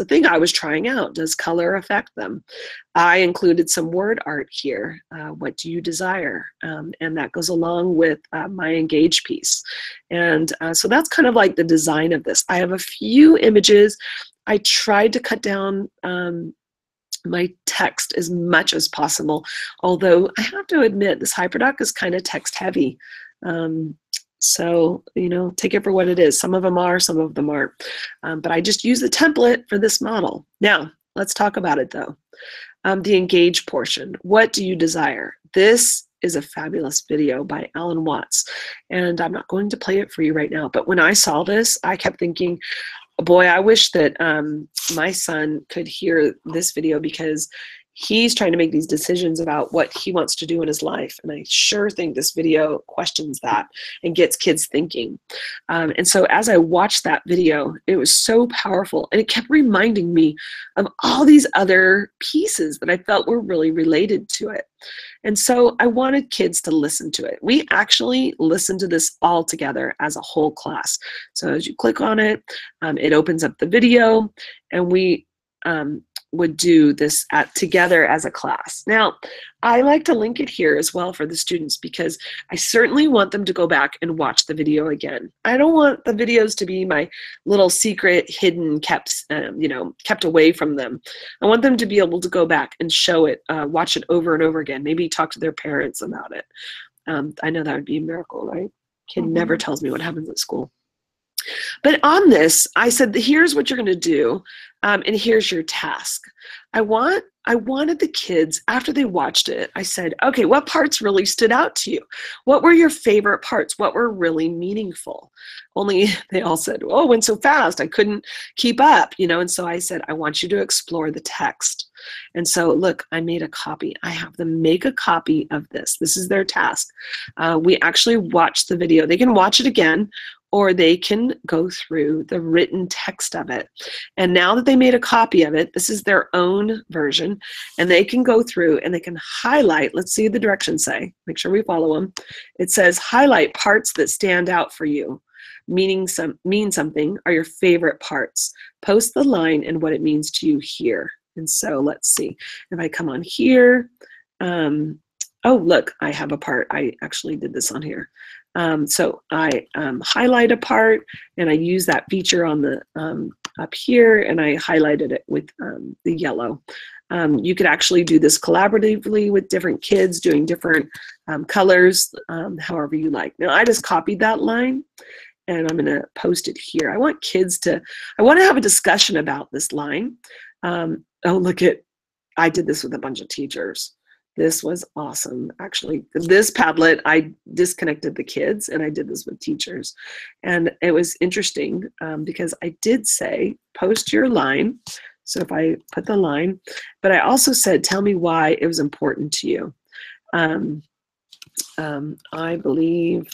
Speaker 1: a thing I was trying out. Does color affect them? I included some word art here. What do you desire? And that goes along with my engage piece. And so that's kind of like the design of this. I have a few images. I tried to cut down my text as much as possible, although I have to admit this HyperDoc is kind of text heavy. So, you know, take it for what it is. Some of them are, some of them aren't. But I just use the template for this model. Now, let's talk about it though. The engage portion. What do you desire? This is a fabulous video by Alan Watts. And I'm not going to play it for you right now. But when I saw this, I kept thinking, boy, I wish that my son could hear this video, because he's trying to make these decisions about what he wants to do in his life. And I sure think this video questions that and gets kids thinking. And so as I watched that video, it was so powerful. And it kept reminding me of all these other pieces that I felt were really related to it. And so I wanted kids to listen to it. We actually listened to this all together as a whole class. So as you click on it, it opens up the video, and we would do this together as a class. Now, I like to link it here as well for the students, because I certainly want them to go back and watch the video again. I don't want the videos to be my little secret, hidden, kept away from them. I want them to be able to go back and show it, watch it over and over again, maybe talk to their parents about it. I know that would be a miracle, right? Kid never tells me what happens at school. But on this, I said, here's what you're going to do, and here's your task. I wanted the kids, after they watched it, I said, okay, what parts really stood out to you? What were your favorite parts? What were really meaningful? Only they all said, oh, it went so fast, I couldn't keep up, you know. And so I said, I want you to explore the text. And so look, I made a copy. I have them make a copy of this. This is their task. We actually watched the video. They can watch it again, or they can go through the written text of it. And now that they made a copy of it, this is their own version, and they can go through and they can highlight. Let's see the directions say. Make sure we follow them. It says highlight parts that stand out for you, mean something, are your favorite parts. Post the line and what it means to you here. And so let's see. If I come on here, oh, look, I have a part. I actually did this on here. So I highlight a part, and I use that feature on the up here, and I highlighted it with the yellow. You could actually do this collaboratively with different kids doing different colors, however you like. Now, I just copied that line, and I'm going to post it here. I want to have a discussion about this line. Oh, look at, I did this with a bunch of teachers. This was awesome. Actually, this Padlet, I disconnected the kids, and I did this with teachers. And it was interesting because I did say, post your line. So if I put the line, but I also said, tell me why it was important to you. I believe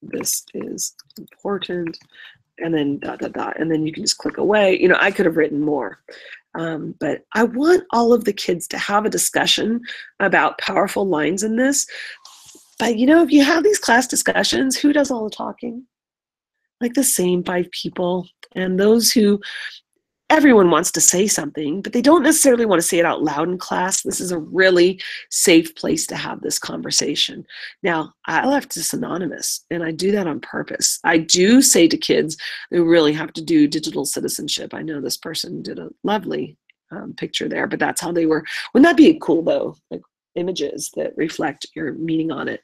Speaker 1: this is important, and then ... and then you can just click away. You know, I could have written more. But I want all of the kids to have a discussion about powerful lines in this. But, you know, if you have these class discussions, who does all the talking? Like the same 5 people. And those who, everyone wants to say something, but they don't necessarily want to say it out loud in class. This is a really safe place to have this conversation. Now, I left this anonymous, and I do that on purpose. I do say to kids, they really have to do digital citizenship. I know this person did a lovely picture there, but that's how they were. Wouldn't that be cool, though? Like images that reflect your meaning on it.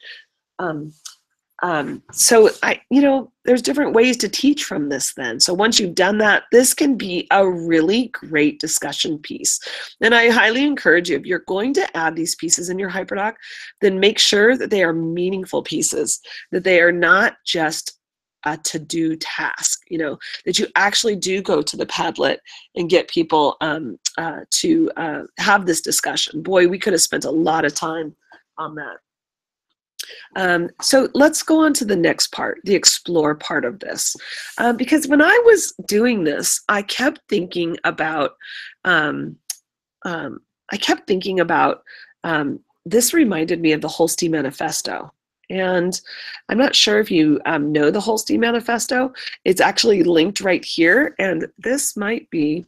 Speaker 1: So you know, there's different ways to teach from this then. So once you've done that, this can be a really great discussion piece. And I highly encourage you, if you're going to add these pieces in your HyperDoc, then make sure that they are meaningful pieces, that they are not just a to-do task, you know, that you actually do go to the Padlet and get people to have this discussion. Boy, we could have spent a lot of time on that. So let's go on to the next part, the explore part of this. Because when I was doing this, I kept thinking about, this reminded me of the Holstein Manifesto. And I'm not sure if you know the Holstein Manifesto. It's actually linked right here. And this might be,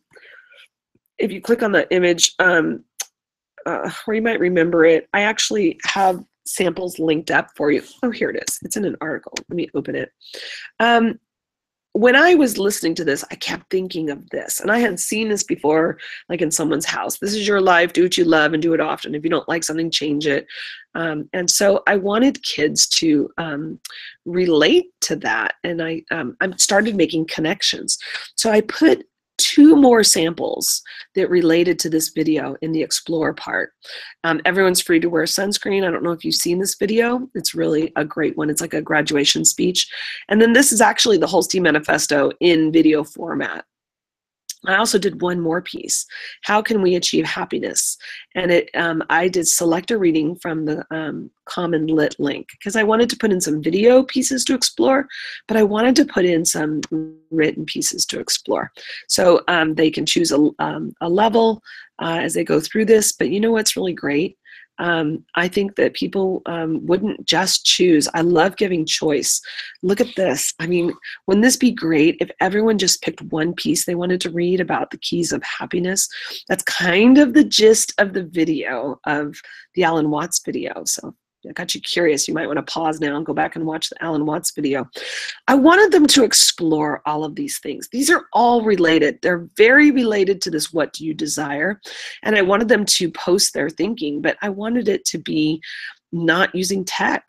Speaker 1: if you click on the image, or you might remember it, I actually have samples linked up for you. Oh, here it is. It's in an article. Let me open it. When I was listening to this, I kept thinking of this. And I had seen this before, like in someone's house. This is your life. Do what you love and do it often. If you don't like something, change it. And so I wanted kids to relate to that. And I started making connections. So I put 2 more samples that related to this video in the explore part. Everyone's free to wear sunscreen. I don't know if you've seen this video. It's really a great one. It's like a graduation speech. And then this is actually the Holstein Manifesto in video format. I also did one more piece. How can we achieve happiness? And I did select a reading from the Common Lit link because I wanted to put in some video pieces to explore, but I wanted to put in some written pieces to explore. So they can choose a level as they go through this. But you know what's really great? I think that people wouldn't just choose. I love giving choice. Look at this. I mean, wouldn't this be great if everyone just picked one piece they wanted to read about the keys of happiness? That's kind of the gist of the video, of the Alan Watts video. So I got you curious. You might want to pause now and go back and watch the Alan Watts video. I wanted them to explore all of these things. These are all related. They're very related to this what do you desire. And I wanted them to post their thinking, but I wanted it to be not using tech.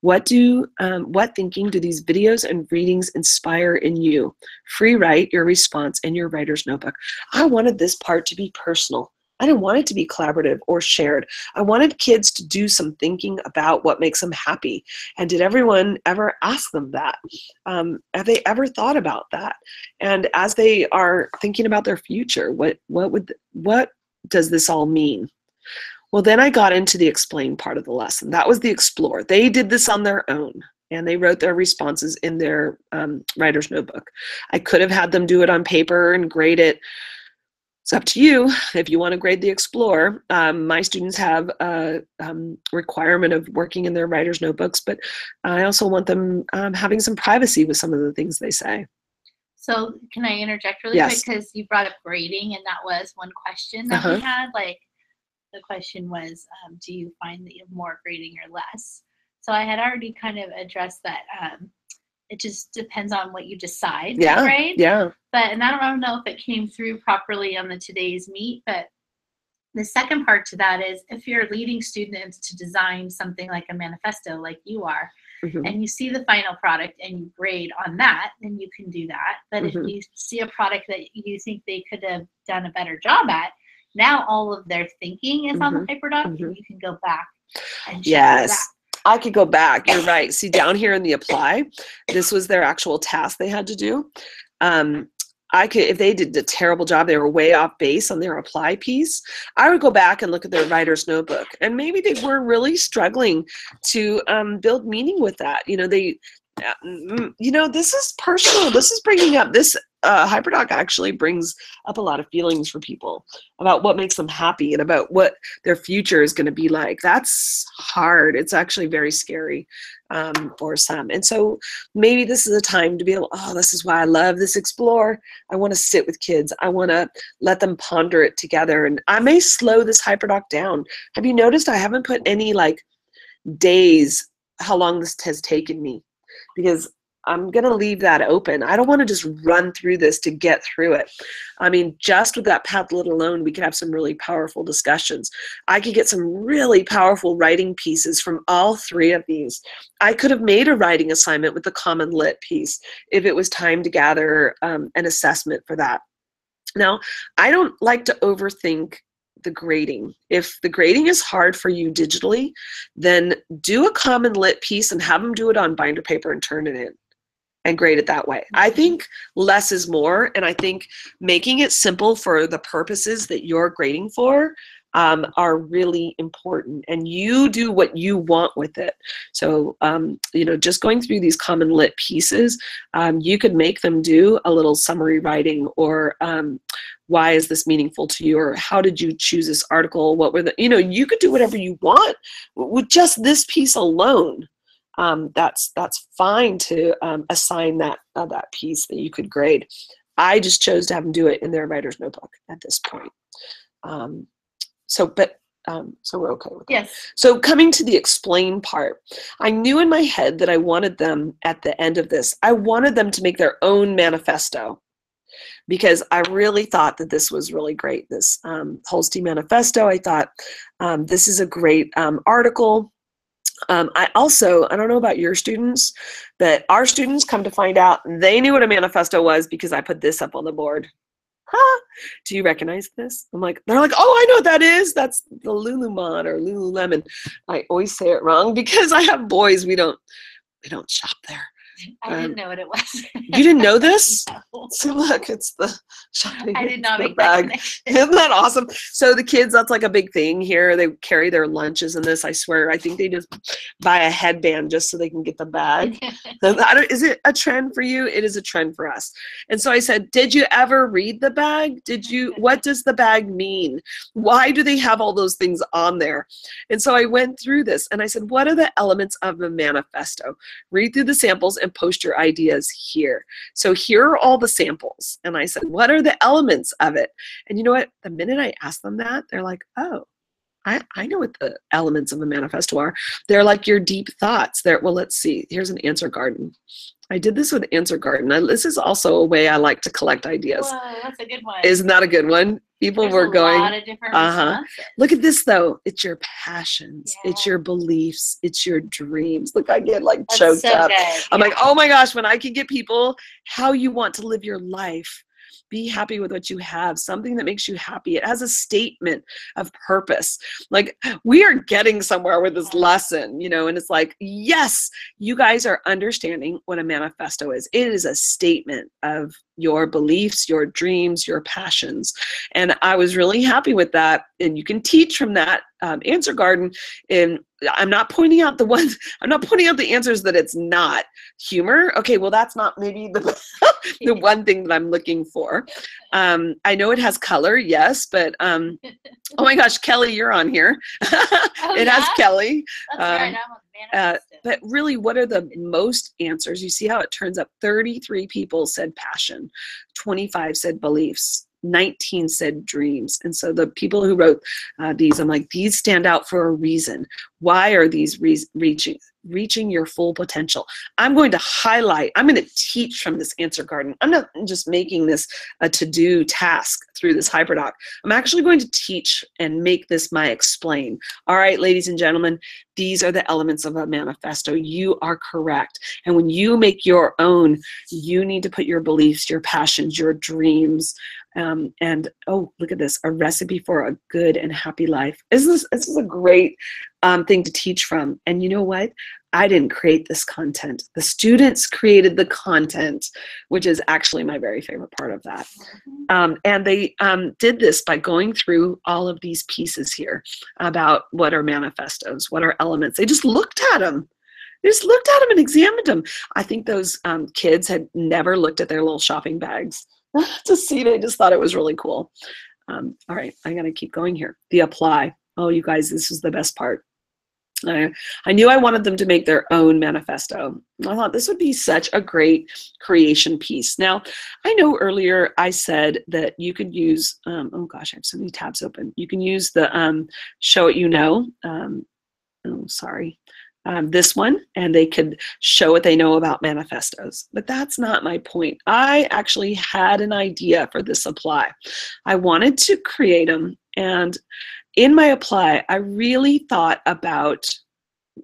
Speaker 1: What thinking do these videos and readings inspire in you? Free write your response in your writer's notebook. I wanted this part to be personal. I didn't want it to be collaborative or shared. I wanted kids to do some thinking about what makes them happy. And did everyone ever ask them that? Have they ever thought about that? And as they are thinking about their future, what does this all mean? Well, then I got into the explain part of the lesson. That was the explore. They did this on their own, and they wrote their responses in their writer's notebook. I could have had them do it on paper and grade it. It's up to you if you want to grade the explore. My students have a requirement of working in their writer's notebooks, but I also want them having some privacy with some of the things they say.
Speaker 2: So can I interject really quick? Because you brought up grading, and that was one question that we had. Like, the question was, do you find that you have more grading or less? So I had already kind of addressed that. It just depends on what you decide to grade.
Speaker 1: Yeah.
Speaker 2: But, and I don't know if it came through properly on the today's meet, but the second part to that is if you're leading students to design something like a manifesto like you are, and you see the final product and you grade on that, then you can do that. But if you see a product that you think they could have done a better job at, now all of their thinking is on the HyperDoc, and you can go back and check that.
Speaker 1: I could go back. You're right. See, down here in the apply, this was their actual task they had to do. I could, if they did a terrible job, they were way off base on their apply piece, I would go back and look at their writer's notebook. And maybe they were really struggling to build meaning with that. You know, they, you know, this is personal. This is bringing up, this HyperDoc actually brings up a lot of feelings for people about what makes them happy and about what their future is going to be like. That's hard. It's actually very scary for some. And so maybe this is a time to be able, oh, this is why I love this Explore. I want to sit with kids. I want to let them ponder it together. And I may slow this HyperDoc down. Have you noticed I haven't put any like days how long this has taken me? Because I'm going to leave that open. I don't want to just run through this to get through it. I mean, just with that Padlet alone, we could have some really powerful discussions. I could get some really powerful writing pieces from all three of these. I could have made a writing assignment with the Common Lit piece if it was time to gather an assessment for that. Now, I don't like to overthink the grading. If the grading is hard for you digitally, then do a Common Lit piece and have them do it on binder paper and turn it in and grade it that way. I think less is more, and I think making it simple for the purposes that you're grading for are really important, and you do what you want with it. So, you know, just going through these Common Lit pieces, you could make them do a little summary writing, or why is this meaningful to you, or how did you choose this article? What were the, you know, you could do whatever you want with just this piece alone. That's fine to assign that piece that you could grade. I just chose to have them do it in their writer's notebook at this point. So we're okay with that.
Speaker 2: Yes.
Speaker 1: So coming to the explain part, I knew in my head that I wanted them at the end of this, I wanted them to make their own manifesto, because I really thought that this was really great. This Holstein manifesto, I thought this is a great article. I don't know about your students, but our students come to find out they knew what a manifesto was because I put this up on the board. Huh? Do you recognize this? They're like, oh, I know what that is. That's the Lululemon or Lululemon. I always say it wrong because I have boys. We don't shop there.
Speaker 2: I didn't know what it was.
Speaker 1: You didn't know this?
Speaker 2: No.
Speaker 1: So look, it's the shopping.
Speaker 2: I did not make
Speaker 1: bag.
Speaker 2: that
Speaker 1: Isn't that awesome? So the kids, that's like a big thing here. They carry their lunches in this, I swear. I think they just buy a headband just so they can get the bag. Is it a trend for you? It is a trend for us. And so I said, did you ever read the bag? What does the bag mean? Why do they have all those things on there? And so I went through this and I said, what are the elements of a manifesto? Read through the samples and post your ideas here. So here are all the samples. And I said, what are the elements of it? And you know what? The minute I asked them that, they're like, oh, I know what the elements of a manifesto are. They're like your deep thoughts. Well, let's see. Here's an answer garden. I did this with answer garden. This is also a way I like to collect ideas.
Speaker 2: Whoa, that's a good one.
Speaker 1: Isn't that a good one? People were going,
Speaker 2: a lot of different responses.
Speaker 1: Look at this though. It's your passions.
Speaker 2: Yeah.
Speaker 1: It's your beliefs. It's your dreams. Look, I get like choked up.
Speaker 2: Good.
Speaker 1: I'm like, oh my gosh, when I can get people how you want to live your life. Be happy with what you have, something that makes you happy. It has a statement of purpose. Like, we are getting somewhere with this lesson, you know, and it's like, yes, you guys are understanding what a manifesto is. It is a statement of your beliefs, your dreams, your passions. And I was really happy with that. And you can teach from that answer garden. And I'm not pointing out the answers that it's not. Humor, okay, well, that's not maybe the the one thing that I'm looking for. I know it has color, yes, but oh my gosh, Kelly, you're on here. It has Kelly.
Speaker 2: That's right, I'm on the manifesto.
Speaker 1: But really, what are the most answers? You see how it turns up? 33 people said passion, 25 said beliefs, 19 said dreams. And so the people who wrote these, I'm like, these stand out for a reason. Why are these reaching your full potential? I'm going to highlight, I'm going to teach from this answer garden. I'm not just making this a to-do task through this HyperDoc. I'm actually going to teach and make this my explain. All right, ladies and gentlemen, these are the elements of a manifesto. You are correct. And when you make your own, you need to put your beliefs, your passions, your dreams, and oh, look at this, a recipe for a good and happy life. This is a great thing to teach from. And you know what? I didn't create this content. The students created the content, which is actually my very favorite part of that. And they did this by going through all of these pieces here about what are manifestos, what are elements. They just looked at them. They just looked at them and examined them. I think those kids had never looked at their little shopping bags to see. They just thought it was really cool. All right, I gotta keep going here. The apply. Oh, you guys, this is the best part. I knew I wanted them to make their own manifesto. I thought this would be such a great creation piece. Now, I know earlier I said that you could use, oh gosh, I have so many tabs open. You can use the show what you know. Oh, sorry. This one, and they could show what they know about manifestos. But that's not my point. I actually had an idea for this apply. I wanted to create them, and in my apply, I really thought about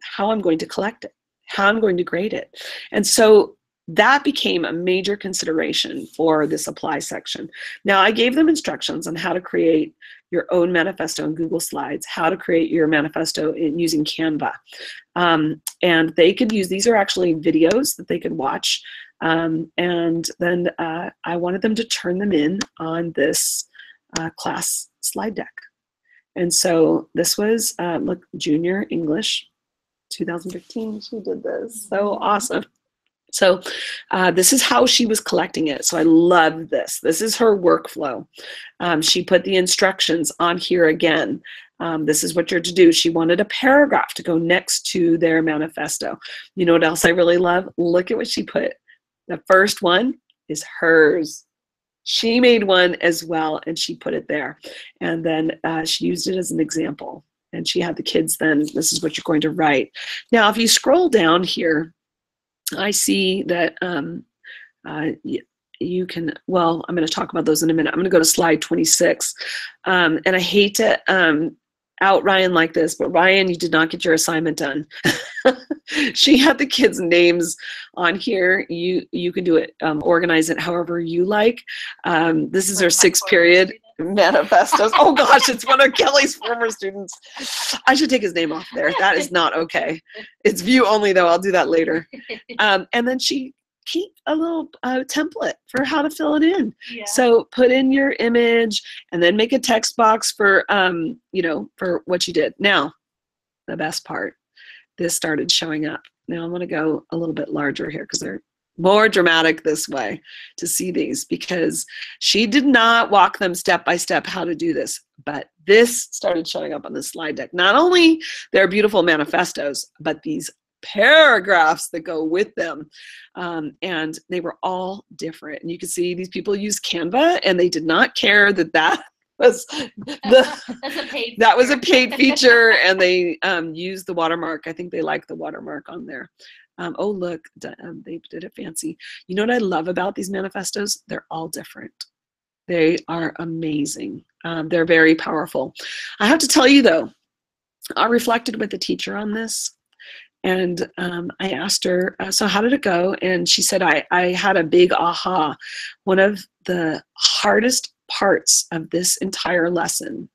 Speaker 1: how I'm going to collect it, how I'm going to grade it. And so that became a major consideration for this apply section. Now, I gave them instructions on how to create your own manifesto in Google Slides, how to create your manifesto using Canva. And they could use, these are actually videos that they could watch. And then I wanted them to turn them in on this class slide deck. And so this was, look, junior English, 2015, she did this, so awesome. So this is how she was collecting it. So I love this. This is her workflow. She put the instructions on here again. This is what you're to do. She wanted a paragraph to go next to their manifesto. You know what else I really love? Look at what she put. The first one is hers. She made one as well, and she put it there. And then she used it as an example. And she had the kids then, this is what you're going to write. Now, if you scroll down here, I see that you can, well, I'm going to talk about those in a minute. I'm going to go to slide 26. And I hate to out Ryan like this, but Ryan, you did not get your assignment done. She had the kids' names on here. You can do it, organize it however you like. This is her 6th period manifestos. Oh gosh, it's one of Kelly's former students. I should take his name off there. That is not okay. It's view only though. I'll do that later. And then she keep a little template for how to fill it in. Yeah. So put in your image and then make a text box for, you know, for what you did. Now, the best part, this started showing up. Now I'm going to go a little bit larger here because they're more dramatic this way to see these, because she did not walk them step by step how to do this, but this started showing up on the slide deck. Not only their beautiful manifestos, but these paragraphs that go with them, and they were all different. And you can see these people use Canva, and they did not care that that was that was a paid feature, and they used the watermark. I think they like the watermark on there. Oh look, they did it fancy. You know what I love about these manifestos? They're all different. They are amazing. They're very powerful. I have to tell you though, I reflected with the teacher on this. And I asked her, so how did it go? And she said, I had a big aha. One of the hardest parts of this entire lesson,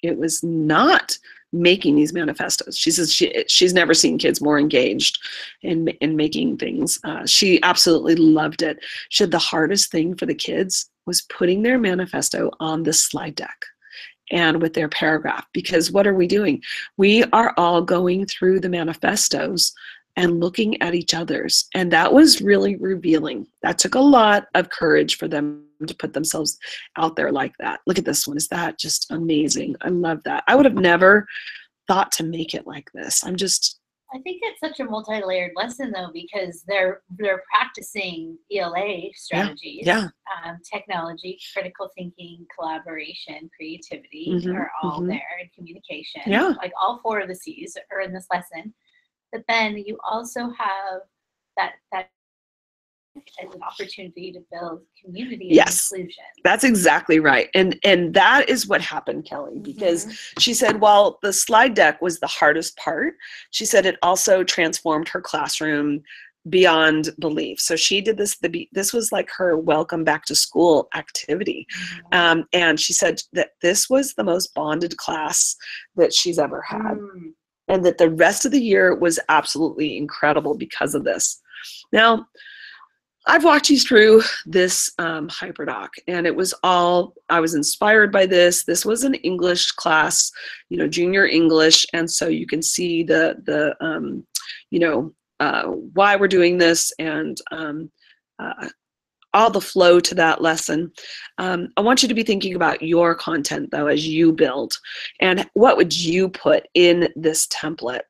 Speaker 1: it was not making these manifestos. She says she's never seen kids more engaged in making things. She absolutely loved it. She said the hardest thing for the kids was putting their manifesto on the slide deck and with their paragraph, because what are we doing? We are all going through the manifestos and looking at each other's, and that was really revealing. That took a lot of courage for them to put themselves out there like that. Look at this one. Is that just amazing? I love that. I would have never thought to make it like this.
Speaker 2: I think it's such a multi-layered lesson though, because they're practicing ELA strategies, technology, critical thinking, collaboration, creativity are all there, and communication. Like all 4 of the C's are in this lesson. But then you also have that as an opportunity to build community and inclusion.
Speaker 1: That's exactly right. And that is what happened, Kelly, because she said, while the slide deck was the hardest part, she said it also transformed her classroom beyond belief. So she did this, this was like her welcome back to school activity. And she said that this was the most bonded class that she's ever had. And that the rest of the year was absolutely incredible because of this. Now, I've walked you through this HyperDoc, and it was all, I was inspired by this. This was an English class, you know, junior English, and so you can see you know, why we're doing this, and all the flow to that lesson. I want you to be thinking about your content though as you build, and what would you put in this template.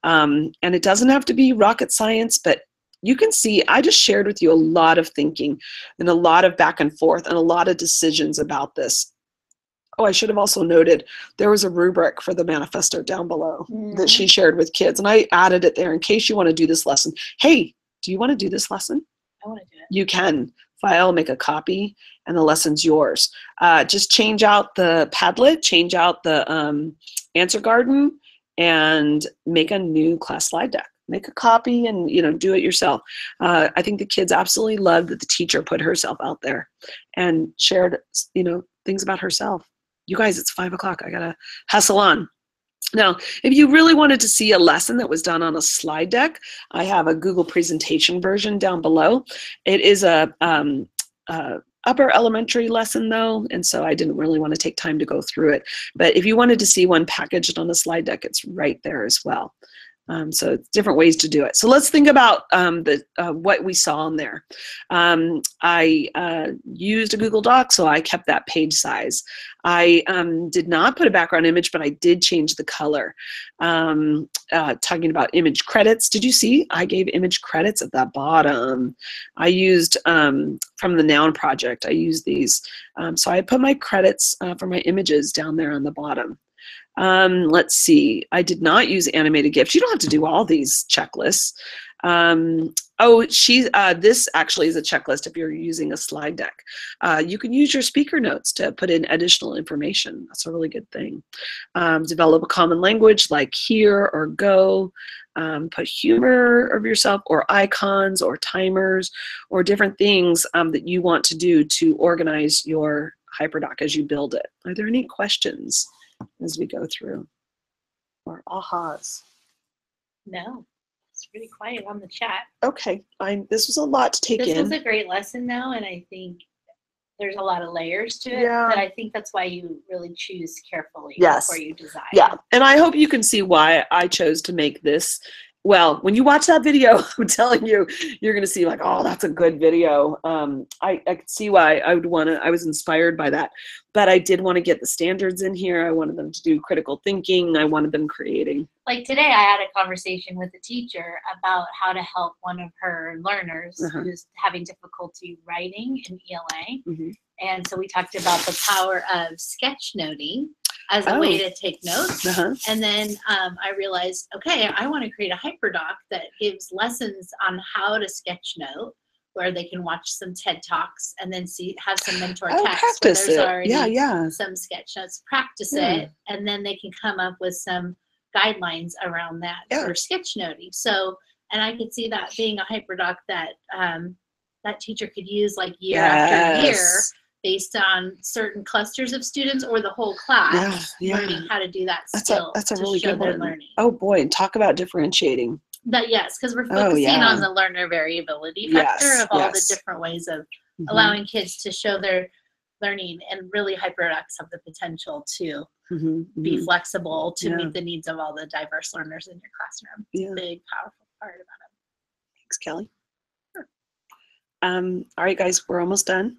Speaker 1: And it doesn't have to be rocket science, but you can see I just shared with you a lot of thinking and a lot of back and forth and a lot of decisions about this. Oh, I should have also noted there was a rubric for the manifesto down below that she shared with kids, and I added it there in case you want to do this lesson. Hey, do you want to do this lesson?
Speaker 2: I want to do it.
Speaker 1: You can. File, make a copy, and the lesson's yours. Just change out the Padlet, change out the answer garden, and make a new class slide deck. Make a copy and, you know, do it yourself. I think the kids absolutely loved that the teacher put herself out there and shared, you know, things about herself. You guys, it's 5 o'clock. I gotta hustle on. Now, if you really wanted to see a lesson that was done on a slide deck, I have a Google presentation version down below. It is a upper elementary lesson though, and so I didn't really want to take time to go through it. But if you wanted to see one packaged on a slide deck, it's right there as well. So it's different ways to do it. So let's think about what we saw in there. I used a Google Doc, so I kept that page size. I did not put a background image, but I did change the color. Talking about image credits, did you see? I gave image credits at the bottom. I used from the Noun Project, I used these. So I put my credits for my images down there on the bottom. Let's see, I did not use animated GIFs. You don't have to do all these checklists. This actually is a checklist if you're using a slide deck. You can use your speaker notes to put in additional information. That's a really good thing. Develop a common language like here or go. Put humor of yourself or icons or timers or different things that you want to do to organize your HyperDoc as you build it. Are there any questions as we go through, or ahas?
Speaker 2: No, it's pretty quiet on the chat.
Speaker 1: Okay, this was a lot to take in.
Speaker 2: This was a great lesson though, and I think there's a lot of layers to it, but I think that's why you really choose carefully before you design.
Speaker 1: Yeah, and I hope you can see why I chose to make this. Well, when you watch that video, I'm telling you, you're going to see like, oh, that's a good video. I could see why I would want to, I was inspired by that. But I did want to get the standards in here. I wanted them to do critical thinking. I wanted them creating.
Speaker 2: Like today, I had a conversation with a teacher about how to help one of her learners who's having difficulty writing in ELA. And so we talked about the power of sketchnoting as a way to take notes. And then I realized, okay, I want to create a HyperDoc that gives lessons on how to sketch note, where they can watch some TED Talks and then have some mentor text.
Speaker 1: Practice
Speaker 2: there's
Speaker 1: it.
Speaker 2: Already some sketch notes, practice it, and then they can come up with some guidelines around that for sketchnoting. So, and I could see that being a HyperDoc that that teacher could use like year after year, based on certain clusters of students or the whole class, learning how to do that skill.
Speaker 1: That's a really good one.
Speaker 2: Learning.
Speaker 1: Oh boy, and talk about differentiating.
Speaker 2: That because we're focusing on the learner variability factor of all the different ways of allowing kids to show their learning, and really HyperDocs have the potential to be flexible to meet the needs of all the diverse learners in your classroom. It's a big, powerful part about it.
Speaker 1: Thanks, Kelly. Sure. All right, guys, we're almost done.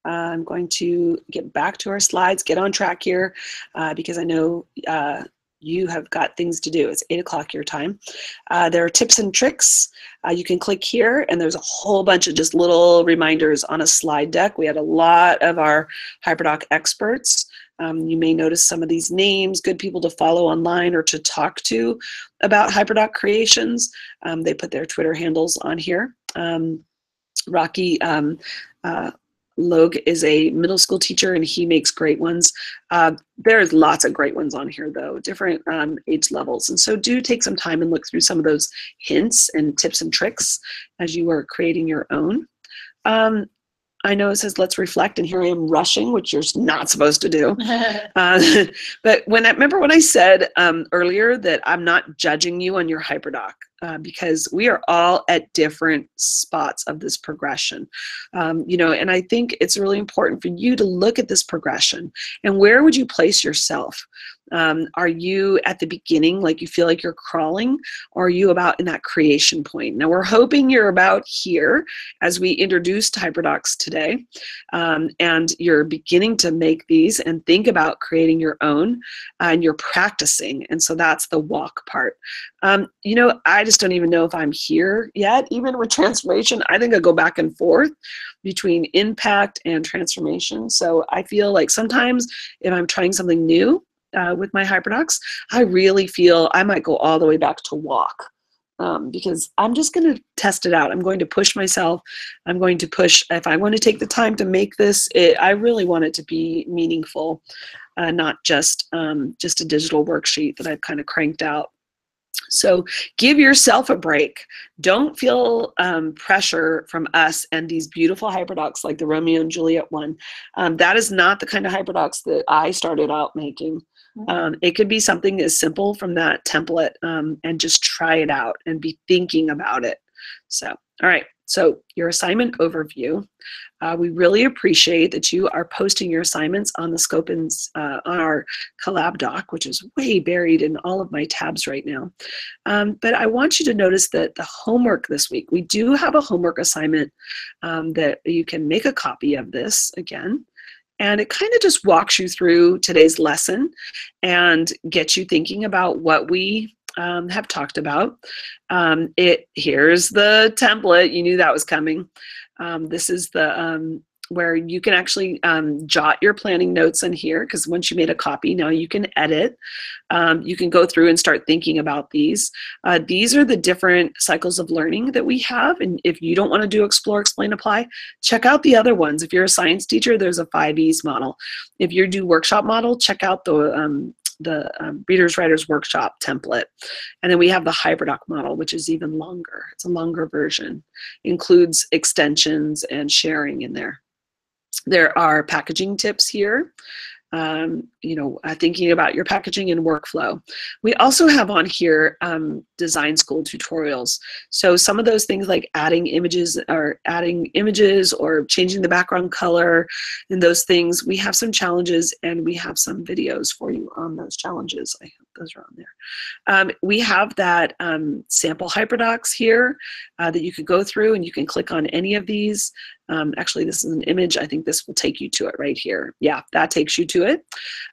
Speaker 1: I'm going to get back to our slides, get on track here, because I know you have got things to do. It's 8 o'clock your time. There are tips and tricks. You can click here, and there's a whole bunch of just little reminders on a slide deck. We had a lot of our HyperDoc experts. You may notice some of these names, good people to follow online or to talk to about HyperDoc creations. They put their Twitter handles on here. Rocky Logue is a middle school teacher, and he makes great ones. There's lots of great ones on here, though, different age levels. And so do take some time and look through some of those hints and tips and tricks as you are creating your own. I know it says let's reflect, and here I am rushing, which you're not supposed to do. But remember when I said earlier that I'm not judging you on your HyperDoc, because we are all at different spots of this progression. And I think it's really important for you to look at this progression, and where would you place yourself? Are you at the beginning, like you feel like you're crawling, or are you about in that creation point? Now we're hoping you're about here as we introduced HyperDocs today, and you're beginning to make these and think about creating your own, and you're practicing. And so that's the walk part. I just don't even know if I'm here yet. Even with transformation, I think I go back and forth between impact and transformation. So I feel like sometimes if I'm trying something new, with my HyperDocs, I really feel I might go all the way back to walk, because I'm just going to test it out. I'm going to push myself. I'm going to push. If I want to take the time to make this, I really want it to be meaningful, not just a digital worksheet that I've kind of cranked out. So give yourself a break. Don't feel pressure from us and these beautiful HyperDocs like the Romeo and Juliet one. That is not the kind of HyperDocs that I started out making. It could be something as simple from that template, and just try it out and be thinking about it. So, all right. So your assignment overview. We really appreciate that you are posting your assignments on the scope and on our collab doc, which is way buried in all of my tabs right now. But I want you to notice that the homework this week, we do have a homework assignment that you can make a copy of this again. And it kind of just walks you through today's lesson and gets you thinking about what we have talked about. Here's the template. You knew that was coming. This is the where you can actually jot your planning notes in here, because once you made a copy, now you can edit. You can go through and start thinking about these. These are the different cycles of learning that we have. And if you don't want to do Explore, Explain, Apply, check out the other ones. If you're a science teacher, there's a 5Es model. If you do workshop model, check out the Readers Writers Workshop template. And then we have the HyperDoc model, which is even longer. It's a longer version. Includes extensions and sharing in there. There are packaging tips here. Thinking about your packaging and workflow. We also have on here design school tutorials. So some of those things like adding images or changing the background color and those things, we have some challenges and we have some videos for you on those challenges. I hope those are on there. We have that sample HyperDocs here that you could go through, and you can click on any of these. Actually, this is an image. I think this will take you to it right here. Yeah, that takes you to it.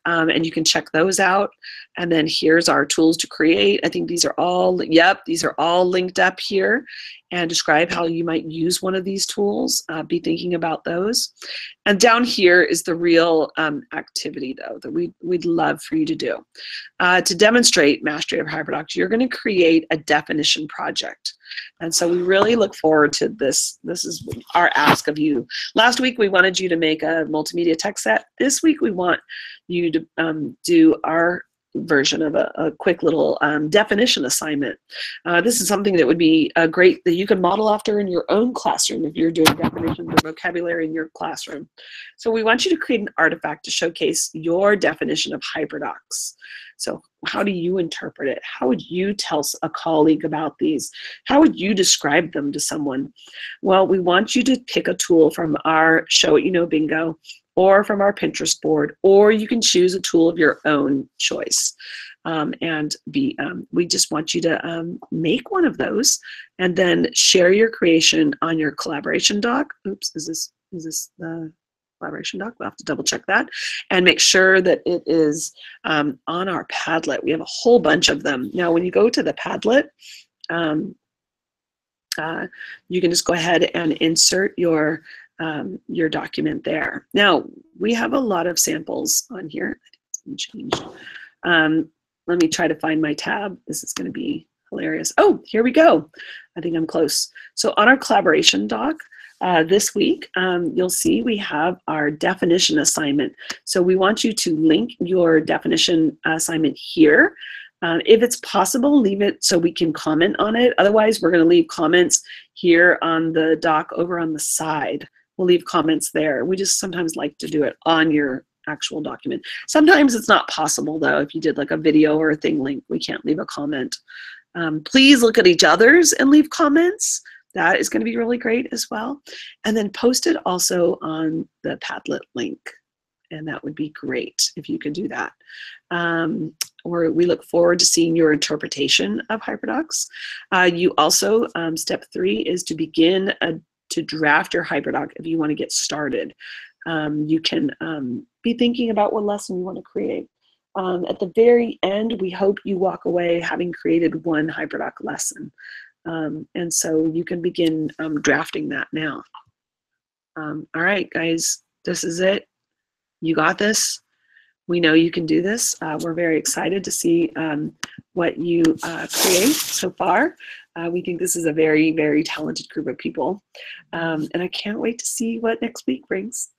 Speaker 1: And you can check those out. And then here's our tools to create. I think these are all, these are all linked up here, and describe how you might use one of these tools. Be thinking about those. And down here is the real activity, though, that we'd love for you to do. To demonstrate mastery of HyperDocs, you're going to create a definition project. And so we really look forward to this. This is our ask of you. Last week, we wanted you to make a multimedia text set. This week, we want you to do our version of a quick little definition assignment. This is something that would be great that you can model after in your own classroom if you're doing definitions or vocabulary in your classroom. So we want you to create an artifact to showcase your definition of HyperDocs. So how do you interpret it? How would you tell a colleague about these? How would you describe them to someone? Well, we want you to pick a tool from our Show What You Know bingo, or from our Pinterest board, or you can choose a tool of your own choice. We just want you to make one of those and then share your creation on your collaboration doc. Oops, is this the collaboration doc. We'll have to double check that and make sure that it is on our Padlet. We have a whole bunch of them. Now, when you go to the Padlet, you can just go ahead and insert your document there. Now, we have a lot of samples on here. It's been changed. Let me try to find my tab. This is going to be hilarious. Oh, here we go. I think I'm close. So on our collaboration doc, this week, you'll see we have our definition assignment. So we want you to link your definition assignment here. If it's possible, leave it so we can comment on it. Otherwise, we're going to leave comments here on the doc over on the side. We'll leave comments there. We just sometimes like to do it on your actual document. Sometimes it's not possible, though. If you did like a video or a thing link, we can't leave a comment. Please look at each other's and leave comments. That is going to be really great as well. And then post it also on the Padlet link. And that would be great if you could do that. We look forward to seeing your interpretation of HyperDocs. You also, step 3 is to begin to draft your HyperDoc if you want to get started. You can be thinking about what lesson you want to create. At the very end, we hope you walk away having created one HyperDoc lesson. And so you can begin drafting that now. All right, guys, this is it. You got this. We know you can do this. We're very excited to see what you create so far. We think this is a very, very talented group of people. And I can't wait to see what next week brings.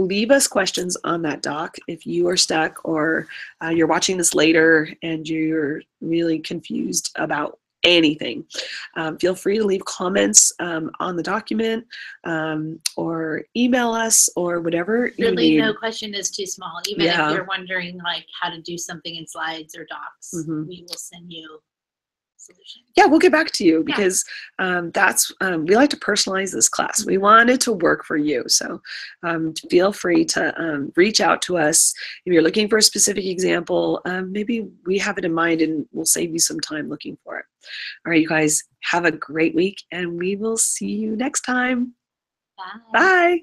Speaker 1: Leave us questions on that doc if you are stuck or you're watching this later and you're really confused about anything. Feel free to leave comments on the document or email us or whatever you
Speaker 2: really
Speaker 1: need.
Speaker 2: No question is too small. Even if you're wondering like how to do something in slides or docs, we will send you solution.
Speaker 1: Yeah, we'll get back to you because that's we like to personalize this class. We want it to work for you. So feel free to reach out to us. If you're looking for a specific example, maybe we have it in mind and we'll save you some time looking for it. All right, you guys, have a great week and we will see you next time.
Speaker 2: Bye.
Speaker 1: Bye.